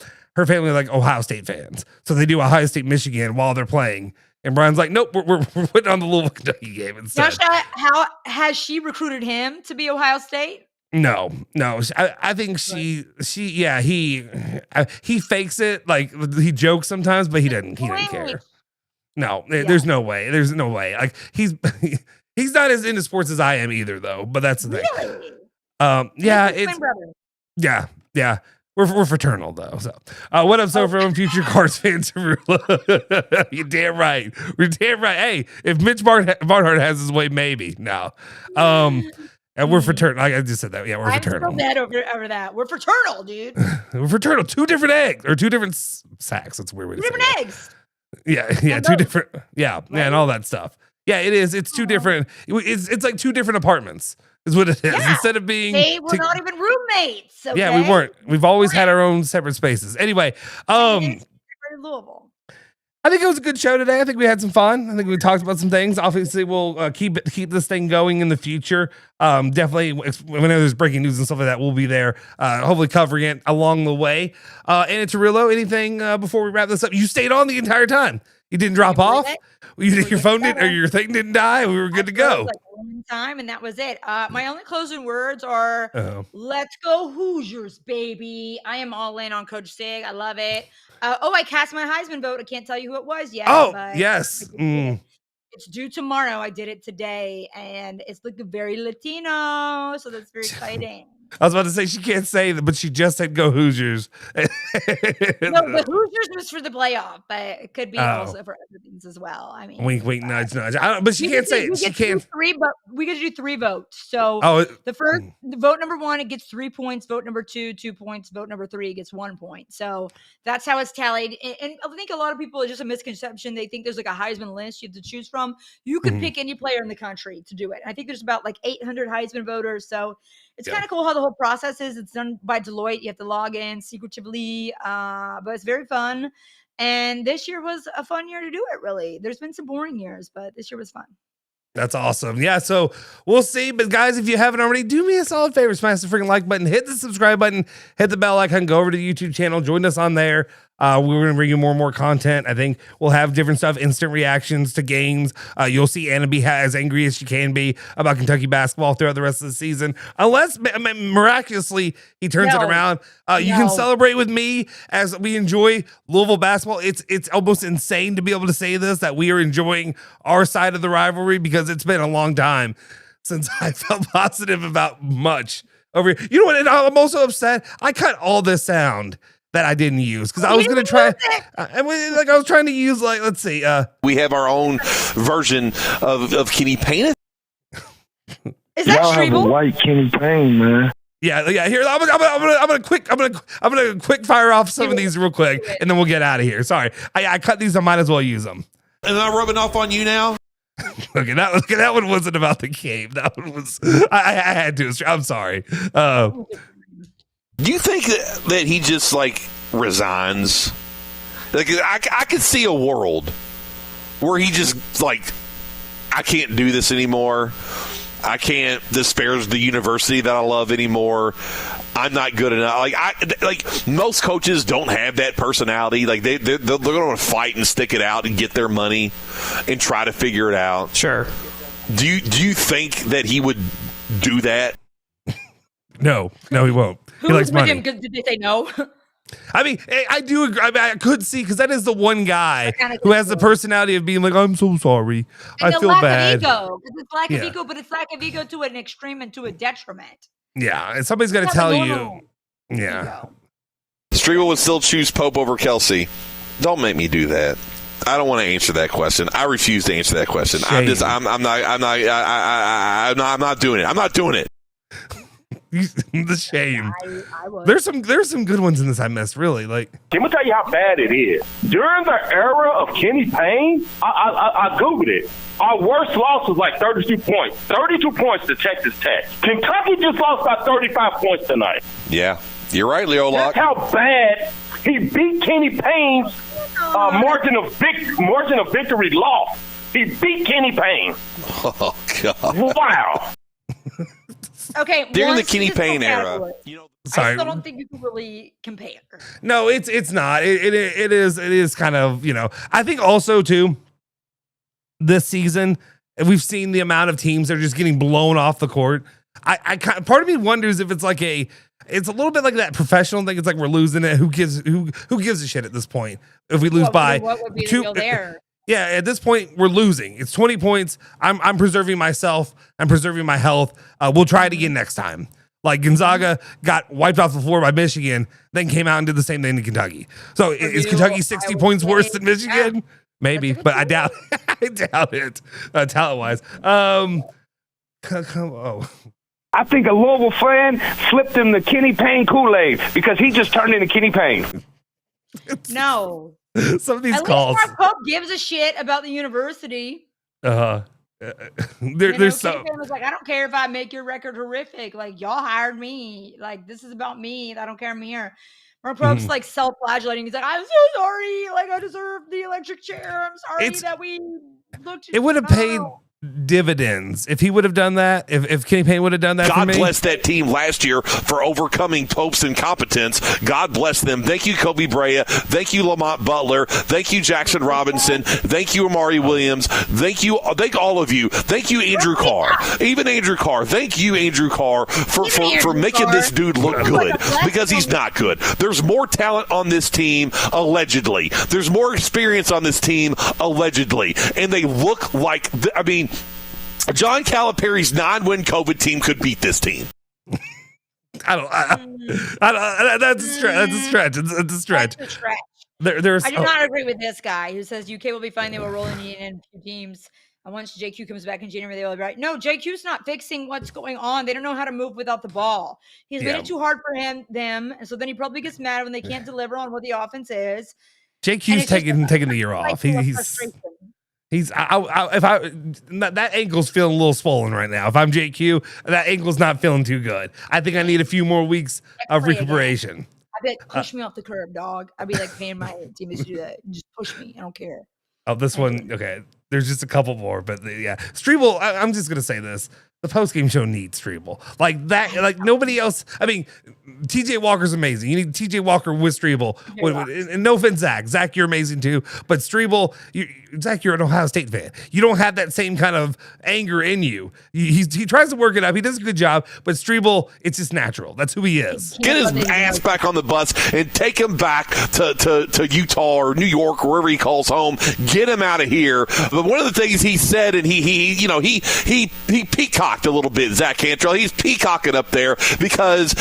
family like Ohio State fans. So they do Ohio State, Michigan while they're playing. And Brian's like, nope, we're putting on the Louisville Kentucky game instead. Josh, how has she recruited him to be Ohio State? No. I think he fakes it. Like he jokes sometimes, but he didn't care. No, there's no way. There's no way. Like he's not as into sports as I am either, though. But that's the thing. Really? Yeah. We're fraternal though. So, what up, Soforo, future Cards fans? You're damn right. We're damn right. Hey, if Mitch Barnhart has his way, maybe. No. And we're fraternal. I just said that. Yeah, we're fraternal. I'm so mad over that. We're fraternal, dude. We're fraternal. 2 different eggs or 2 different sacks. That's weird way to say it. 2 different eggs. Yeah, 2 different. Yeah, and all that stuff. Yeah, it is. It's 2 different. It's like 2 different apartments. Is what it is. Yeah. Instead of being we're not even roommates. Okay? Yeah, we weren't. We've always had our own separate spaces. Anyway, Louisville. I think it was a good show today. I think we had some fun. I think we talked about some things. Obviously, we'll keep this thing going in the future. Definitely, whenever there's breaking news and stuff like that, we'll be there. Hopefully, covering it along the way. And Tarullo, anything before we wrap this up? You stayed on the entire time. You didn't drop off. Your phone didn't, or your thing didn't die. We were good to go. Like one time, and that was it. My only closing words are, "Let's go Hoosiers, baby!" I am all in on Coach Sig. I love it. I cast my Heisman vote. I can't tell you who it was yet. Oh, yes. It's due tomorrow. I did it today, and it's looking very Latino, so that's very exciting. I was about to say she can't say that, but she just said go Hoosiers. No, the Hoosiers was for the playoff, but it could be also for other things as well. I mean, wink, nudge. But she can't say it. She can't. We could do 3 votes. So the vote number 1, it gets 3 points. Vote number 2, 2 points. Vote number 3 gets 1 point. So that's how it's tallied. And I think a lot of people, it's just a misconception. They think there's like a Heisman list you have to choose from. You could pick any player in the country to do it. I think there's about like 800 Heisman voters. So it's kind of cool how the whole process is. It's done by Deloitte. You have to log in secretively, but it's very fun. And this year was a fun year to do it, really. There's been some boring years, but this year was fun. That's awesome. Yeah, so we'll see. But guys, if you haven't already, do me a solid favor. Smash the freaking like button. Hit the subscribe button. Hit the bell icon. Go over to the YouTube channel. Join us on there. We're going to bring you more and more content. I think we'll have different stuff, instant reactions to games. You'll see Anna be as angry as she can be about Kentucky basketball throughout the rest of the season. Unless miraculously he turns it around. You can celebrate with me as we enjoy Louisville basketball. It's almost insane to be able to say this, that we are enjoying our side of the rivalry, because it's been a long time since I felt positive about much over here. You know what? And I'm also upset. I cut all this sound that I didn't use because I was going to try. I was trying to use let's see. We have our own version of Kenny Payne. Is that Y'all have a white Kenny Payne, man. Yeah. Here, I'm gonna quick fire off some of these real quick, and then we'll get out of here. Sorry, I cut these. I might as well use them. Am I rubbing off on you now? Okay, that one wasn't about the game. That one was. I had to. I'm sorry. Do you think that he just resigns? I could see a world where he just I can't do this anymore. I can't. This spares the university that I love anymore. I'm not good enough. Most coaches don't have that personality. They're going to fight and stick it out and get their money and try to figure it out. Sure. Do you think that he would do that? No, he won't. Who he likes money. him? Did they say no? I mean, I do agree. I could see because that is the one guy who has the personality of being I'm so sorry. And I feel bad. Of ego. It's lack of ego, but it's lack of ego to an extreme and to a detriment. Yeah, and somebody's got to tell you. Yeah. Striegel would still choose Pope over Kelsey. Don't make me do that. I don't want to answer that question. I refuse to answer that question. Shame. I'm not doing it. I'm not doing it. The shame. There's some good ones in this I missed, really. Let me tell you how bad it is. During the era of Kenny Payne, I Googled it. Our worst loss was 32 points. 32 points to Texas Tech. Kentucky just lost by 35 points tonight. Yeah. You're right, Leo Locke. That's how bad he beat Kenny Payne's margin of victory loss. He beat Kenny Payne. Oh, God. Wow. Okay, during the Kenny Payne era, I still don't think you can really compare. No, it's not. It is kind of I think also too. This season, we've seen the amount of teams that are just getting blown off the court. Part of me wonders if it's it's a little bit like that professional thing. It's we're losing it. Who gives a shit at this point? If we lose by what would be the deal there? Yeah, at this point, we're losing. It's 20 points. I'm preserving myself. I'm preserving my health. We'll try it again next time. Gonzaga got wiped off the floor by Michigan, then came out and did the same thing to Kentucky. So is Kentucky 60 points worse than Michigan? Yeah. Maybe, but I doubt it, talent-wise. Oh. I think a Louisville fan flipped him the Kenny Payne Kool-Aid because he just turned into Kenny Payne. No. Some of these At calls. least Mark Pope gives a shit about the university. There's so. Kenny Payne was I don't care if I make your record horrific. Y'all hired me. This is about me. I don't care. I'm here. Mark Pope's self-flagellating. He's I'm so sorry. I deserve the electric chair. I'm sorry that we looked. It would have paid dividends if he would have done that. If Kenny Payne would have done that. God bless that team last year for overcoming Pope's incompetence. God bless them. Thank you, Kobe Brea. Thank you, Lamont Butler. Thank you, Jackson Robinson. Thank you, Amari Williams. Thank all of you. Thank you, Andrew Carr. Even Andrew Carr. Thank you, Andrew Carr, for making this dude look good because he's not good. There's more talent on this team, allegedly. There's more experience on this team, allegedly. And they look John Calipari's 9-win COVID team could beat this team. I don't. That's a stretch. It's a stretch. I do not agree with this guy who says UK will be fine. They will roll in a few teams. And once JQ comes back in January, they will be right. No, JQ's not fixing what's going on. They don't know how to move without the ball. He's made it too hard for them, and so then he probably gets mad when they can't deliver on what the offense is. JQ's taking the year off. That ankle's feeling a little swollen right now. If I'm JQ, that ankle's not feeling too good. I think I need a few more weeks of recuperation. I bet push me off the curb, dog. I'd be paying my teammates to do that. Just push me. I don't care. Oh, this one. Okay. There's just a couple more, but yeah. Striegel, I'm just going to say this. The post-game show needs Striegel. Nobody else. I mean, TJ Walker's amazing. You need TJ Walker with Striegel. And no offense, Zach. Zach, you're amazing too. But Striegel, Zach, you're an Ohio State fan. You don't have that same kind of anger in you. He tries to work it up. He does a good job. But Striegel, it's just natural. That's who he is. Get his ass back on the bus and take him back to Utah or New York, or wherever he calls home. Get him out of here. But one of the things he said, and he peacocked a little bit, Zach Cantrell. He's peacocking up there because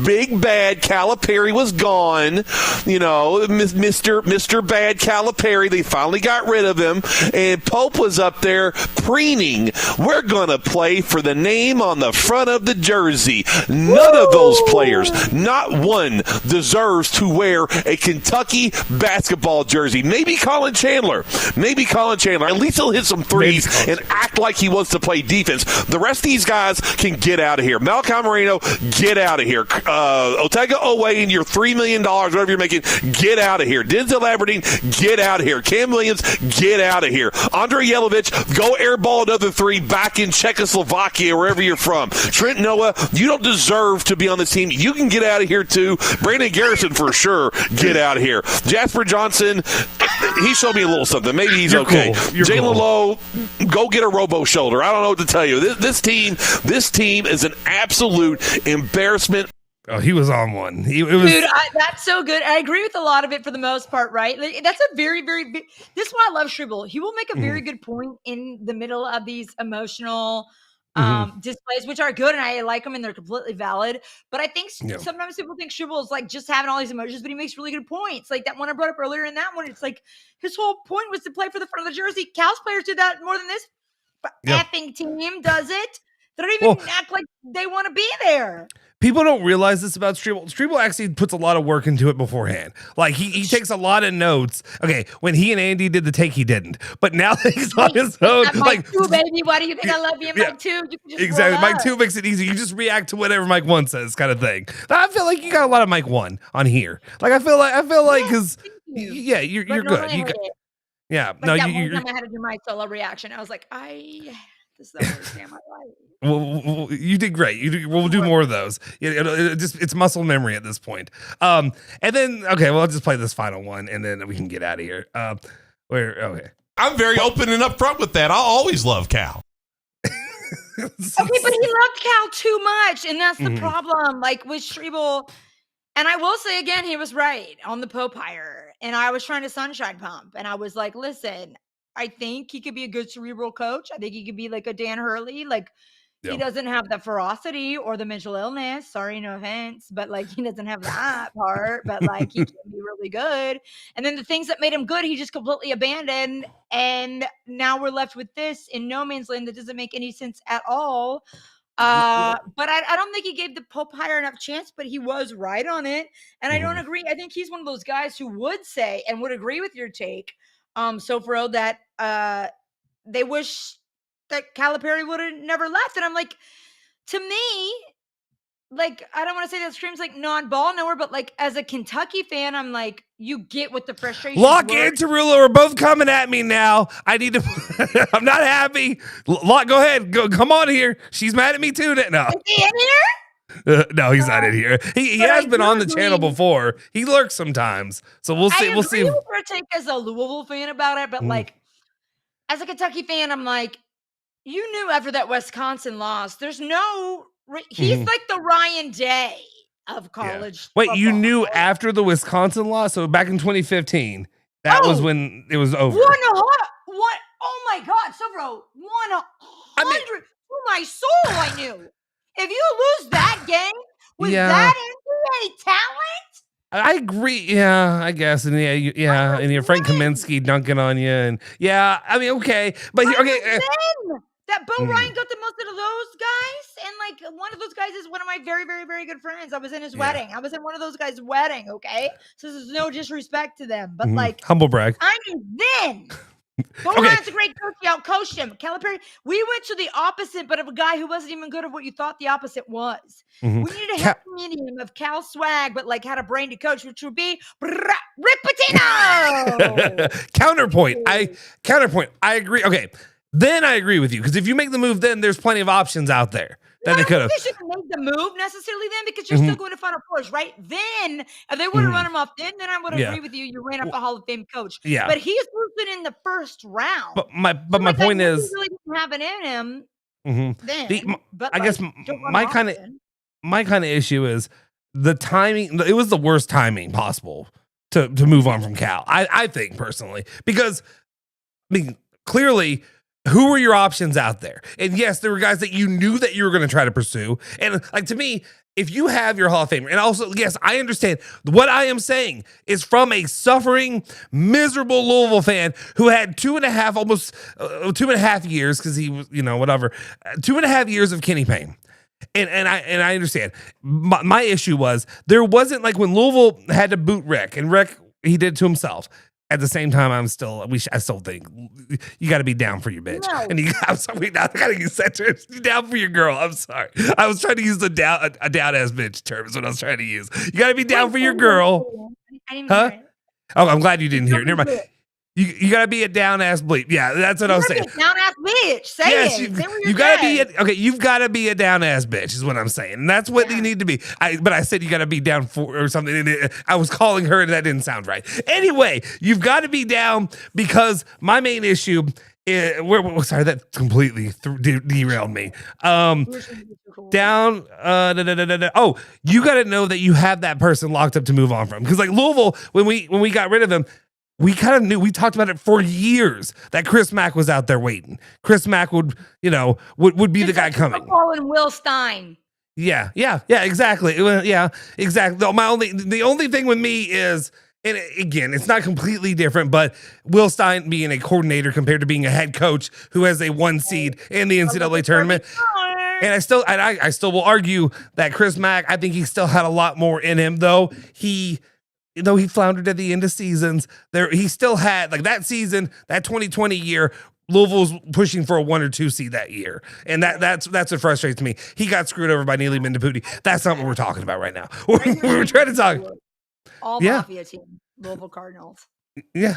big bad Calipari was gone. You know, Mr. Bad Calipari, they finally got rid of him. And Pope was up there preening. We're going to play for the name on the front of the jersey. None of those players, not one, deserves to wear a Kentucky basketball jersey. Maybe Colin Chandler. At least he'll hit some threes and act like he wants to play defense. The rest of these guys can get out of here. Malcolm Moreno, get out of here. Otega Owayne, your $3 million, whatever you're making, get out of here. Denzel Aberdeen, get out of here. Cam Williams, get out of here. Andrei Yelovich, go airball another three back in Czechoslovakia, wherever you're from. Trent Noah, you don't deserve to be on this team. You can get out of here too. Brandon Garrison, for sure, get out of here. Jasper Johnson, he showed me a little something. Maybe he's okay. Jalen Lowe, go get a robo shoulder. I don't know what to tell you. This team is an absolute embarrassment. Oh, he was on one. Dude, that's so good. I agree with a lot of it for the most part, right? Like, that's a very, very big. This is why I love Struble. He will make a very good point in the middle of these emotional displays, which are good, and I like them, and they're completely valid. But I think sometimes people think Struble is like just having all these emotions, but he makes really good points. Like that one I brought up earlier in that one, it's like his whole point was to play for the front of the jersey. Cal's players do that more than this effing team does it. They don't even act like they want to be there. People don't realize this about Struble. Struble actually puts a lot of work into it beforehand. Like he takes a lot of notes. Okay, when he and Andy did the take, he didn't. But now that he's on his own, Mike 2, baby, why do you think I love you? Mike 2, you can just exactly. Mike 2 makes it easy. You just react to whatever Mike 1 says, kind of thing. I feel like you got a lot of Mike 1 on here. Like I feel like because you're good. You got, no, one time I had to do my solo reaction. I was like, this is the worst day of my life. Well, you did great. We'll do more of those. It's muscle memory at this point. And then I'll just play this final one, and then we can get out of here. I'm very open and upfront with that. I'll always love Cal. Okay, but he loved Cal too much, and that's the problem. Like with Struble, and I will say again, he was right on the Pope hire, and I was trying to sunshine pump, and I was like, listen, I think he could be a good cerebral coach. I think he could be like a Dan Hurley. Like he doesn't have the ferocity or the mental illness. Sorry, no offense, but like he doesn't have that part. But like he can be really good. And then the things that made him good, he just completely abandoned. And now we're left with this in no man's land that doesn't make any sense at all. But I don't think he gave the Pope hire enough chance. But he was right on it. And I don't agree. I think he's one of those guys who would say and would agree with your take. Soforo, that they wish that Calipari would have never left. And I'm like, to me, like, I don't want to say that screams like non-ball knower, but like as a Kentucky fan, I'm like, you get what the frustration. Locke and Tarullo are both coming at me now. I need to. I'm not happy. Locke, go ahead. Come on here. She's mad at me too. No. Is he in here? No, he's not in here. He has been on the channel before. He lurks sometimes, so we'll see. We'll see. With your take as a Louisville fan about it, but like as a Kentucky fan, I'm like, you knew after that Wisconsin loss, there's no. He's like the Ryan Day of college. Wait, you knew after the Wisconsin loss? So back in 2015, that was when it was over. What? Oh my God, Soforo, 100 to my soul, I knew. If you lose that game with that NBA talent, I agree. Yeah, I guess. And and your Frank Kaminsky dunking on you, and I mean, okay, but that Bo Ryan got the most out of those guys, and like one of those guys is one of my very, very, very good friends. I was in his wedding. I was in one of those guys' wedding. Okay, so there's no disrespect to them, but like humble brag. I knew then. Bo Ryan's a great coach. You outcoached him. Calipari. We went to the opposite, but of a guy who wasn't even good at what you thought the opposite was. We needed a happy medium of Cal swag, but like had a brain to coach, which would be Rick Pitino. Counterpoint. I agree. Okay, then I agree with you because if you make the move, then there's plenty of options out there. That they could have. They shouldn't make the move necessarily then because you're still going to Final Fours, right? Then if they would have run him off then I would agree with you. You ran up a Hall of Fame coach. Yeah. But he's losing in the first round. But my point is really didn't have it in him then. I guess my kind of issue is the timing. It was the worst timing possible to move on from Cal. I think personally because I mean clearly. Who were your options out there? And yes, there were guys that you knew that you were going to try to pursue. And like to me, if you have your Hall of Famer, and also, yes, I understand what I am saying is from a suffering, miserable Louisville fan who had 2.5, almost 2.5 years, because he was, 2.5 years of Kenny Payne. And I understand. My issue was there wasn't like when Louisville had to boot Rick, and Rick, he did it to himself. At the same time, I still think you got to be down for your bitch. No. And I'm sorry, now I got to use that term. Down for your girl. I'm sorry. I was trying to use a down ass bitch term is what I was trying to use. You got to be down for your girl. Huh? Oh, I'm glad you didn't hear it. Never mind. You gotta be a down ass bleep. Yeah, that's what I was saying. Down ass bitch. Say it. You gotta be you've gotta be a down ass bitch, is what I'm saying. And that's what you need to be. But I said you gotta be down for or something. And I was calling her and that didn't sound right. Anyway, you've got to be down because my main issue is sorry, that completely derailed me. Down. Oh, you gotta know that you have that person locked up to move on from. Because like Louisville, when we got rid of him, we kind of knew, we talked about it for years that Chris Mack was out there waiting. Chris Mack would be the guy coming. And Will Stein. Yeah, exactly. Yeah, exactly. The only thing with me is, and again, it's not completely different, but Will Stein being a coordinator compared to being a head coach who has a 1 seed in the NCAA tournament. And I still will argue that Chris Mack, I think he still had a lot more in him, though he floundered at the end of seasons. He still had, like, that season, that 2020 year, Louisville's pushing for a 1 or 2 seed that year. And that's what frustrates me. He got screwed over by Neely Mendapudi. That's not what we're talking about right now. We're trying to talk. All Mafia team, Louisville Cardinals. Yeah.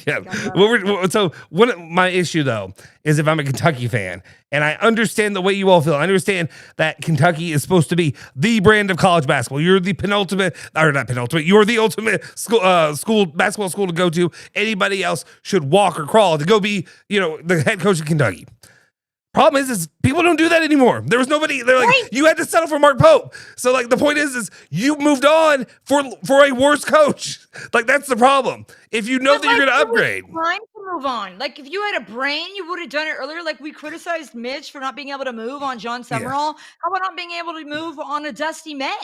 Yeah. My issue though is if I'm a Kentucky fan and I understand the way you all feel, I understand that Kentucky is supposed to be the brand of college basketball. You're the you're the ultimate school basketball school to go to. Anybody else should walk or crawl to go be, the head coach of Kentucky. Problem is people don't do that anymore. There was nobody. They're like, you had to settle for Mark Pope. So like the point is you moved on for a worse coach. Like that's the problem. If you know that you're going to upgrade, time to move on. Like if you had a brain, you would have done it earlier. Like we criticized Mitch for not being able to move on John Summerall. Yeah. How about not being able to move on a Dusty May?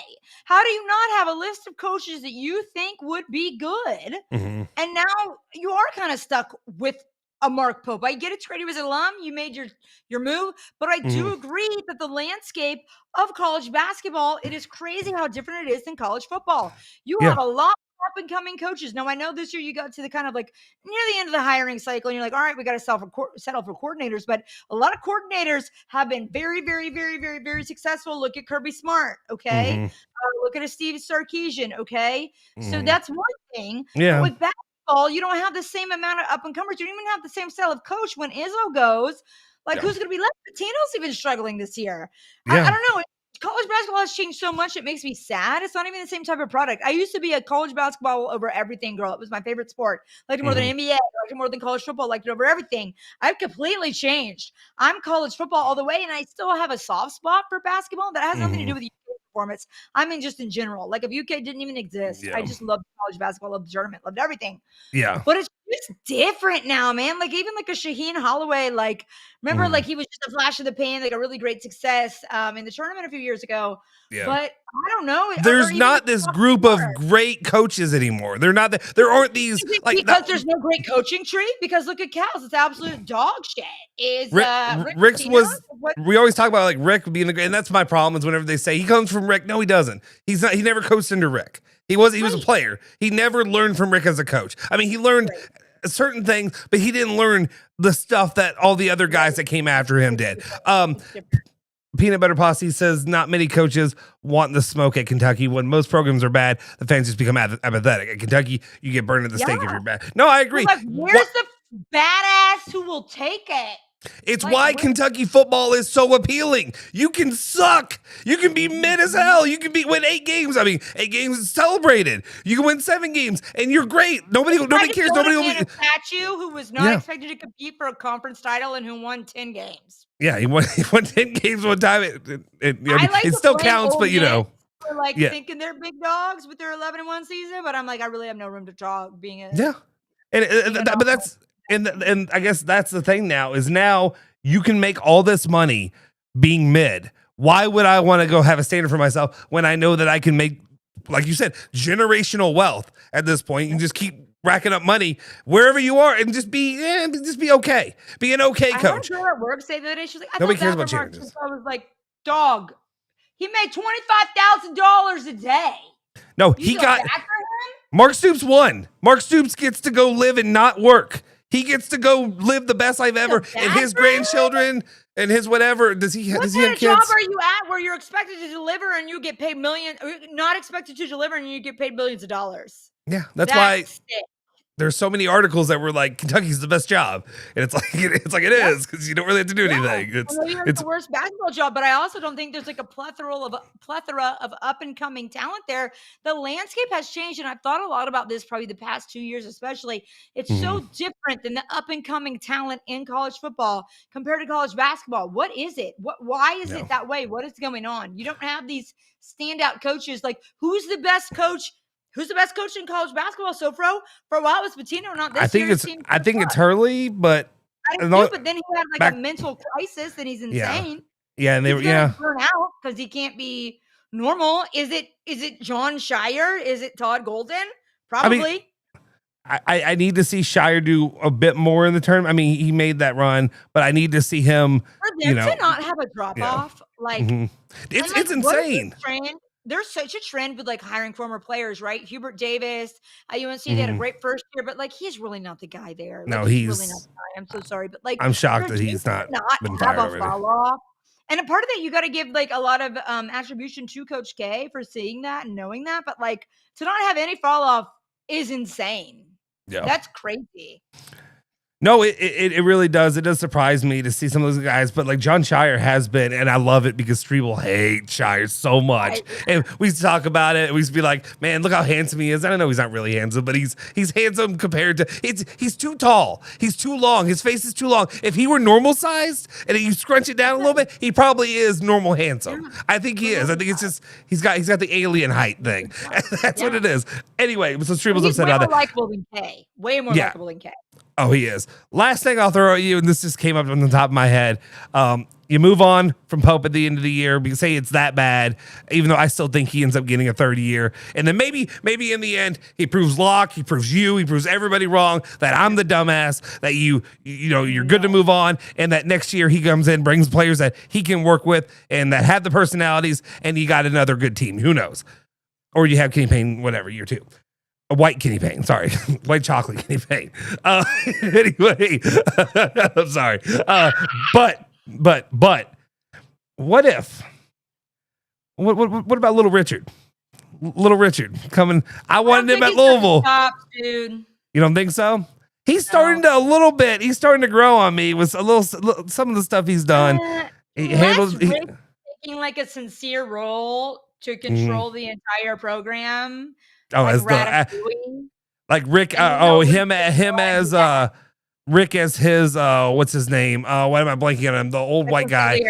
How do you not have a list of coaches that you think would be good? Mm-hmm. And now you are kind of stuck with a Mark Pope. I get it, Trey, he was an alum. You made your move, but I do agree that the landscape of college basketball, it is crazy how different it is than college football. You have a lot of up and coming coaches. Now I know this year you got to the kind of like near the end of the hiring cycle, and you're like, all right, we got to settle for coordinators. But a lot of coordinators have been very, very, very, very, very successful. Look at Kirby Smart, okay? Look at a Steve Sarkisian, okay? So that's one thing. Yeah. But with basketball, you don't have the same amount of up and comers. You don't even have the same style of coach. When Izzo goes, like who's going to be left? Patino's even struggling this year. I don't know. College basketball has changed so much. It makes me sad. It's not even the same type of product. I used to be a college basketball over everything girl. It was my favorite sport. Liked it more than NBA. Liked it more than college football. Liked it over everything. I've completely changed. I'm college football all the way, and I still have a soft spot for basketball. That has nothing to do with UK performance. I mean, just in general. Like if UK didn't even exist, I just loved college basketball, loved the tournament, loved everything. Yeah. But it's just different now, man. Like even like a Shaheen Holloway, like remember like he was just a flash of the pan, like a really great success in the tournament a few years ago. Yeah. But I don't know. There's not this group of great coaches anymore. There aren't these because there's no great coaching tree. Because look at Cal's, it's absolute dog shit. Rick's was we always talk about like Rick being the great, and that's my problem is whenever they say he comes from Rick. No, he doesn't. He's not. He never coached under Rick. He was a player. He never learned from Rick as a coach. I mean, he learned certain things, but he didn't learn the stuff that all the other guys that came after him did. Peanut Butter Posse says not many coaches want the smoke at Kentucky. When most programs are bad, the fans just become apathetic. At Kentucky, you get burned at the stake if you're bad. No, I agree. Like, where's the badass who will take it? It's why Kentucky football is so appealing. You can suck. You can be mid as hell. You can win 8 games. I mean, 8 games is celebrated. You can win 7 games, and you're great. Nobody cares. Nobody will be. Statue who was not expected to compete for a conference title and who won 10 games. Yeah, he won 10 games one time. It still counts, but They're thinking they're big dogs with their 11-1 season, but I'm like, I really have no room to talk. But that's. And I guess that's the thing now is you can make all this money being mid Why would I want to go have a standard for myself when I know that I can make, like you said, generational wealth at this point? You can just keep racking up money wherever you are and just be okay. Be an okay coach. I heard her at work say the other day, she's like, Nobody cares about changes. I was like, dog, he made $25,000 a day. No, he got Mark Stoops won. Mark Stoops gets to go live and not work. He gets to go live the best life ever, and his grandchildren and his whatever. Does he have kids? What kind of job are you at where you're expected to deliver and you get paid millions, or not expected to deliver and you get paid millions of dollars? Yeah, that's why there's so many articles that were like Kentucky's the best job, and it's like it is because you don't really have to do anything. It's the worst basketball job, but I also don't think there's like a plethora of up and coming talent there. The landscape has changed, and I've thought a lot about this probably the past 2 years, especially. It's so different than the up and coming talent in college football compared to college basketball. What is it? Why is it that way? What is going on? You don't have these standout coaches. Like, who's the best coach? Who's the best coach in college basketball? Soforo? For a while, it was Patino. Not this I think year. I think it's Hurley, but I do, but then he had like a mental crisis, and he's insane. Yeah, and they were burn out because he can't be normal. Is it John Shire? Is it Todd Golden? Probably. I need to see Shire do a bit more in the tournament. I mean, he made that run, but I need to see him. For them to not have a drop off, like it's insane. There's such a trend with like hiring former players, right? Hubert Davis at UNC, they had a great first year, but like he's really not the guy there. Like, no, he's really not the guy. I'm so sorry, but like I'm shocked that he's not been fired already. And a part of that, you got to give like a lot of attribution to Coach K for seeing that and knowing that, but like to not have any fall off is insane. Yeah, that's crazy. No, it really does. It does surprise me to see some of those guys, but like John Shire has been, and I love it because Streble hates Shire so much. And we used to talk about it. We used to be like, man, look how handsome he is. I don't know, he's not really handsome, but he's handsome compared to he's too tall. He's too long. His face is too long. If he were normal sized and you scrunch it down a little bit, he probably is normal handsome. I think he is. I think it's just he's got the alien height thing. That's what it is. Anyway, so Streble's upset about that. Likable than K. Way more likable than K. Oh, he is. Last thing I'll throw at you, and this just came up on the top of my head. You move on from Pope at the end of the year because say it's that bad, even though I still think he ends up getting a third year. And then maybe in the end, he proves Locke, he proves everybody wrong, that I'm the dumbass, that you're good to move on, and that next year he comes in, brings players that he can work with and that have the personalities, and you got another good team. Who knows? Or you have Kenny Payne, whatever, year two. A white Kenny Payne, sorry. White chocolate Kenny Payne. Anyway, I'm sorry. But what if? What about Little Richard? Little Richard coming. I wanted him at Louisville. Stop, dude. You don't think so? He's starting to a little bit. He's starting to grow on me with some of the stuff he's done. He handles taking like a sincere role to control the entire program. Oh, like as like Rick. Him as Rick as his what's his name? Why am I blanking on him? The old white guy.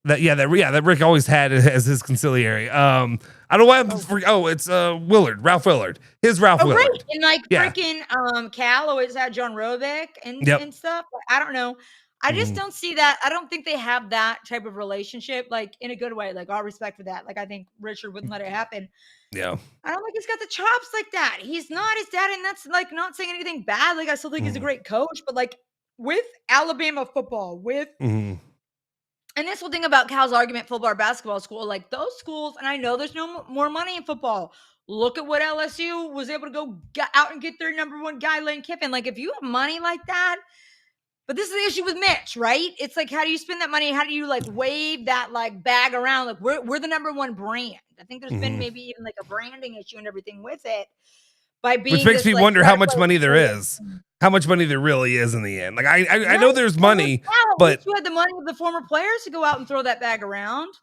That Rick always had as his conciliary. I don't know why. It's Willard, Ralph Willard. His Ralph Willard. Right. And like freaking Cal always had John Rovick and stuff. I don't know. I just don't see that. I don't think they have that type of relationship, like in a good way. Like all respect for that. Like I think Richard wouldn't let it happen. Yeah. I don't think he's got the chops like that. He's not his dad, and that's like not saying anything bad. Like I still think he's a great coach, but like with Alabama football, and this whole thing about Cal's argument, football or basketball school, like those schools, and I know there's no more money in football. Look at what LSU was able to go out and get their number one guy, Lane Kiffin. Like if you have money like that. But this is the issue with Mitch, right? It's like, how do you spend that money? How do you like wave that like bag around? Like we're the number one brand. I think there's been maybe even like a branding issue and everything with it. Which makes me wonder how much money there is. How much money there really is in the end. Like I know there's money, but you had the money of the former players to go out and throw that bag around.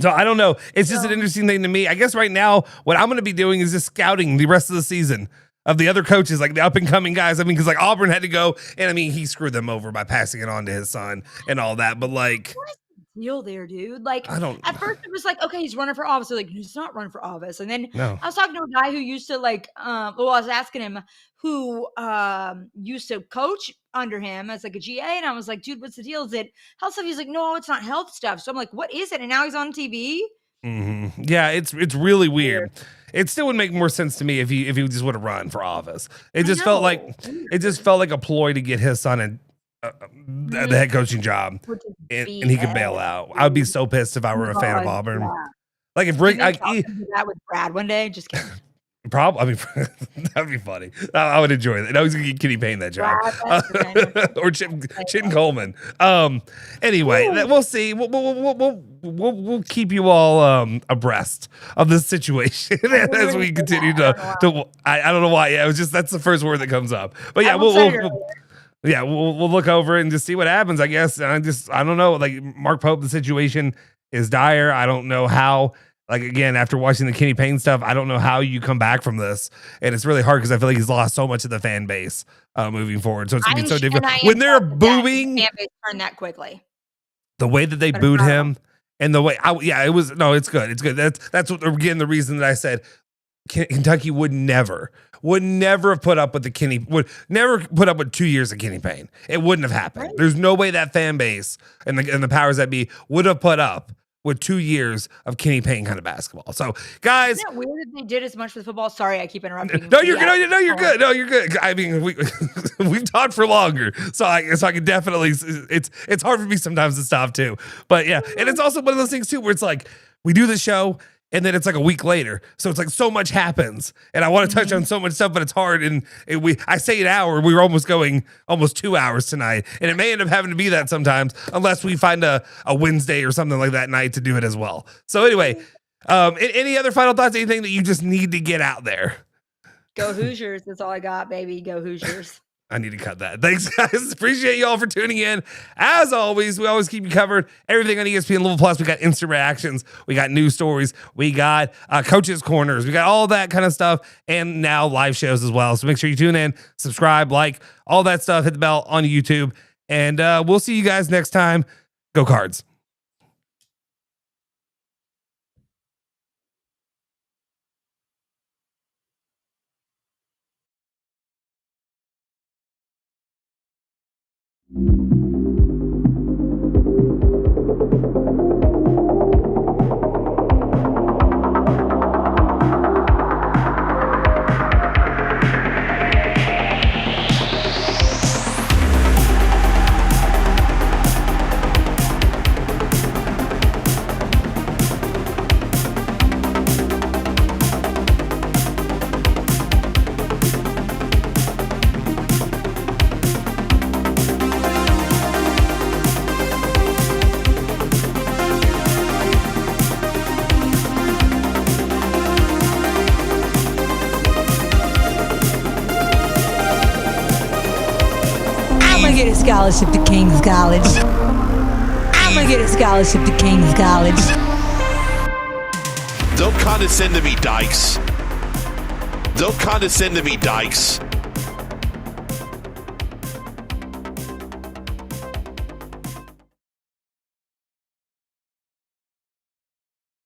So I don't know. It's just an interesting thing to me. I guess right now what I'm going to be doing is just scouting the rest of the season of the other coaches, like the up and coming guys. I mean, because like Auburn had to go, and I mean he screwed them over by passing it on to his son and all that. But like, deal there, dude? Like, at first it was like, okay, he's running for office. They're like, he's not running for office. And then No. I was talking to a guy who used to I was asking him who used to coach under him as like a GA. And I was like, dude, what's the deal? Is it health stuff? He's like, no, it's not health stuff. So I'm like, what is it? And now he's on TV. Mm-hmm. Yeah, it's really weird. It still would make more sense to me if he just would have run for office. It just felt like a ploy to get his son the head coaching job, and he could bail out. I would be so pissed if I were a fan of Auburn. Yeah. Like if Rick, do that with Brad one day. Just kidding. Probably. I mean, that'd be funny. I would enjoy that. I was gonna get Kenny Payne that job, or Chin Coleman. Anyway, we'll see. We'll keep you all abreast of this situation as we continue to. I don't know why. Yeah, it was just that's the first word that comes up. But yeah, we'll look over it and just see what happens. I guess. I don't know. Like Mark Pope, the situation is dire. I don't know how. Like, again, after watching the Kenny Payne stuff, I don't know how you come back from this. And it's really hard because I feel like he's lost so much of the fan base moving forward. So it's going to be so difficult. When they're booing, fan base turned that quickly. The way that they booed him and the way, it's good. It's good. That's what, again, the reason that I said Kentucky would never have put up with would never put up with 2 years of Kenny Payne. It wouldn't have happened. Right. There's no way that fan base and the powers that be would have put up with 2 years of Kenny Payne kind of basketball. So, guys, isn't it weird that they did as much with football? Sorry, I keep interrupting. No, you're good. No, you're good. No, you're good. I mean, we've talked for longer, so I can definitely. It's hard for me sometimes to stop too. But yeah, and it's also one of those things too where it's like we do the show. And then it's like a week later. So it's like so much happens. And I want to touch on so much stuff, but it's hard. And I say an hour, we were almost going 2 hours tonight. And it may end up having to be that sometimes, unless we find a Wednesday or something like that night to do it as well. So anyway, any other final thoughts? Anything that you just need to get out there? Go Hoosiers. That's all I got, baby. Go Hoosiers. I need to cut that. Thanks, guys. Appreciate you all for tuning in. As always, we always keep you covered. Everything on ESPN Louisville Plus. We got instant reactions. We got news stories. We got coaches' corners. We got all that kind of stuff. And now live shows as well. So make sure you tune in, subscribe, like, all that stuff. Hit the bell on YouTube. And we'll see you guys next time. Go Cards. Get a scholarship to King's College. I'm gonna get a scholarship to King's College. Don't condescend to me, Dykes. Don't condescend to me, Dykes.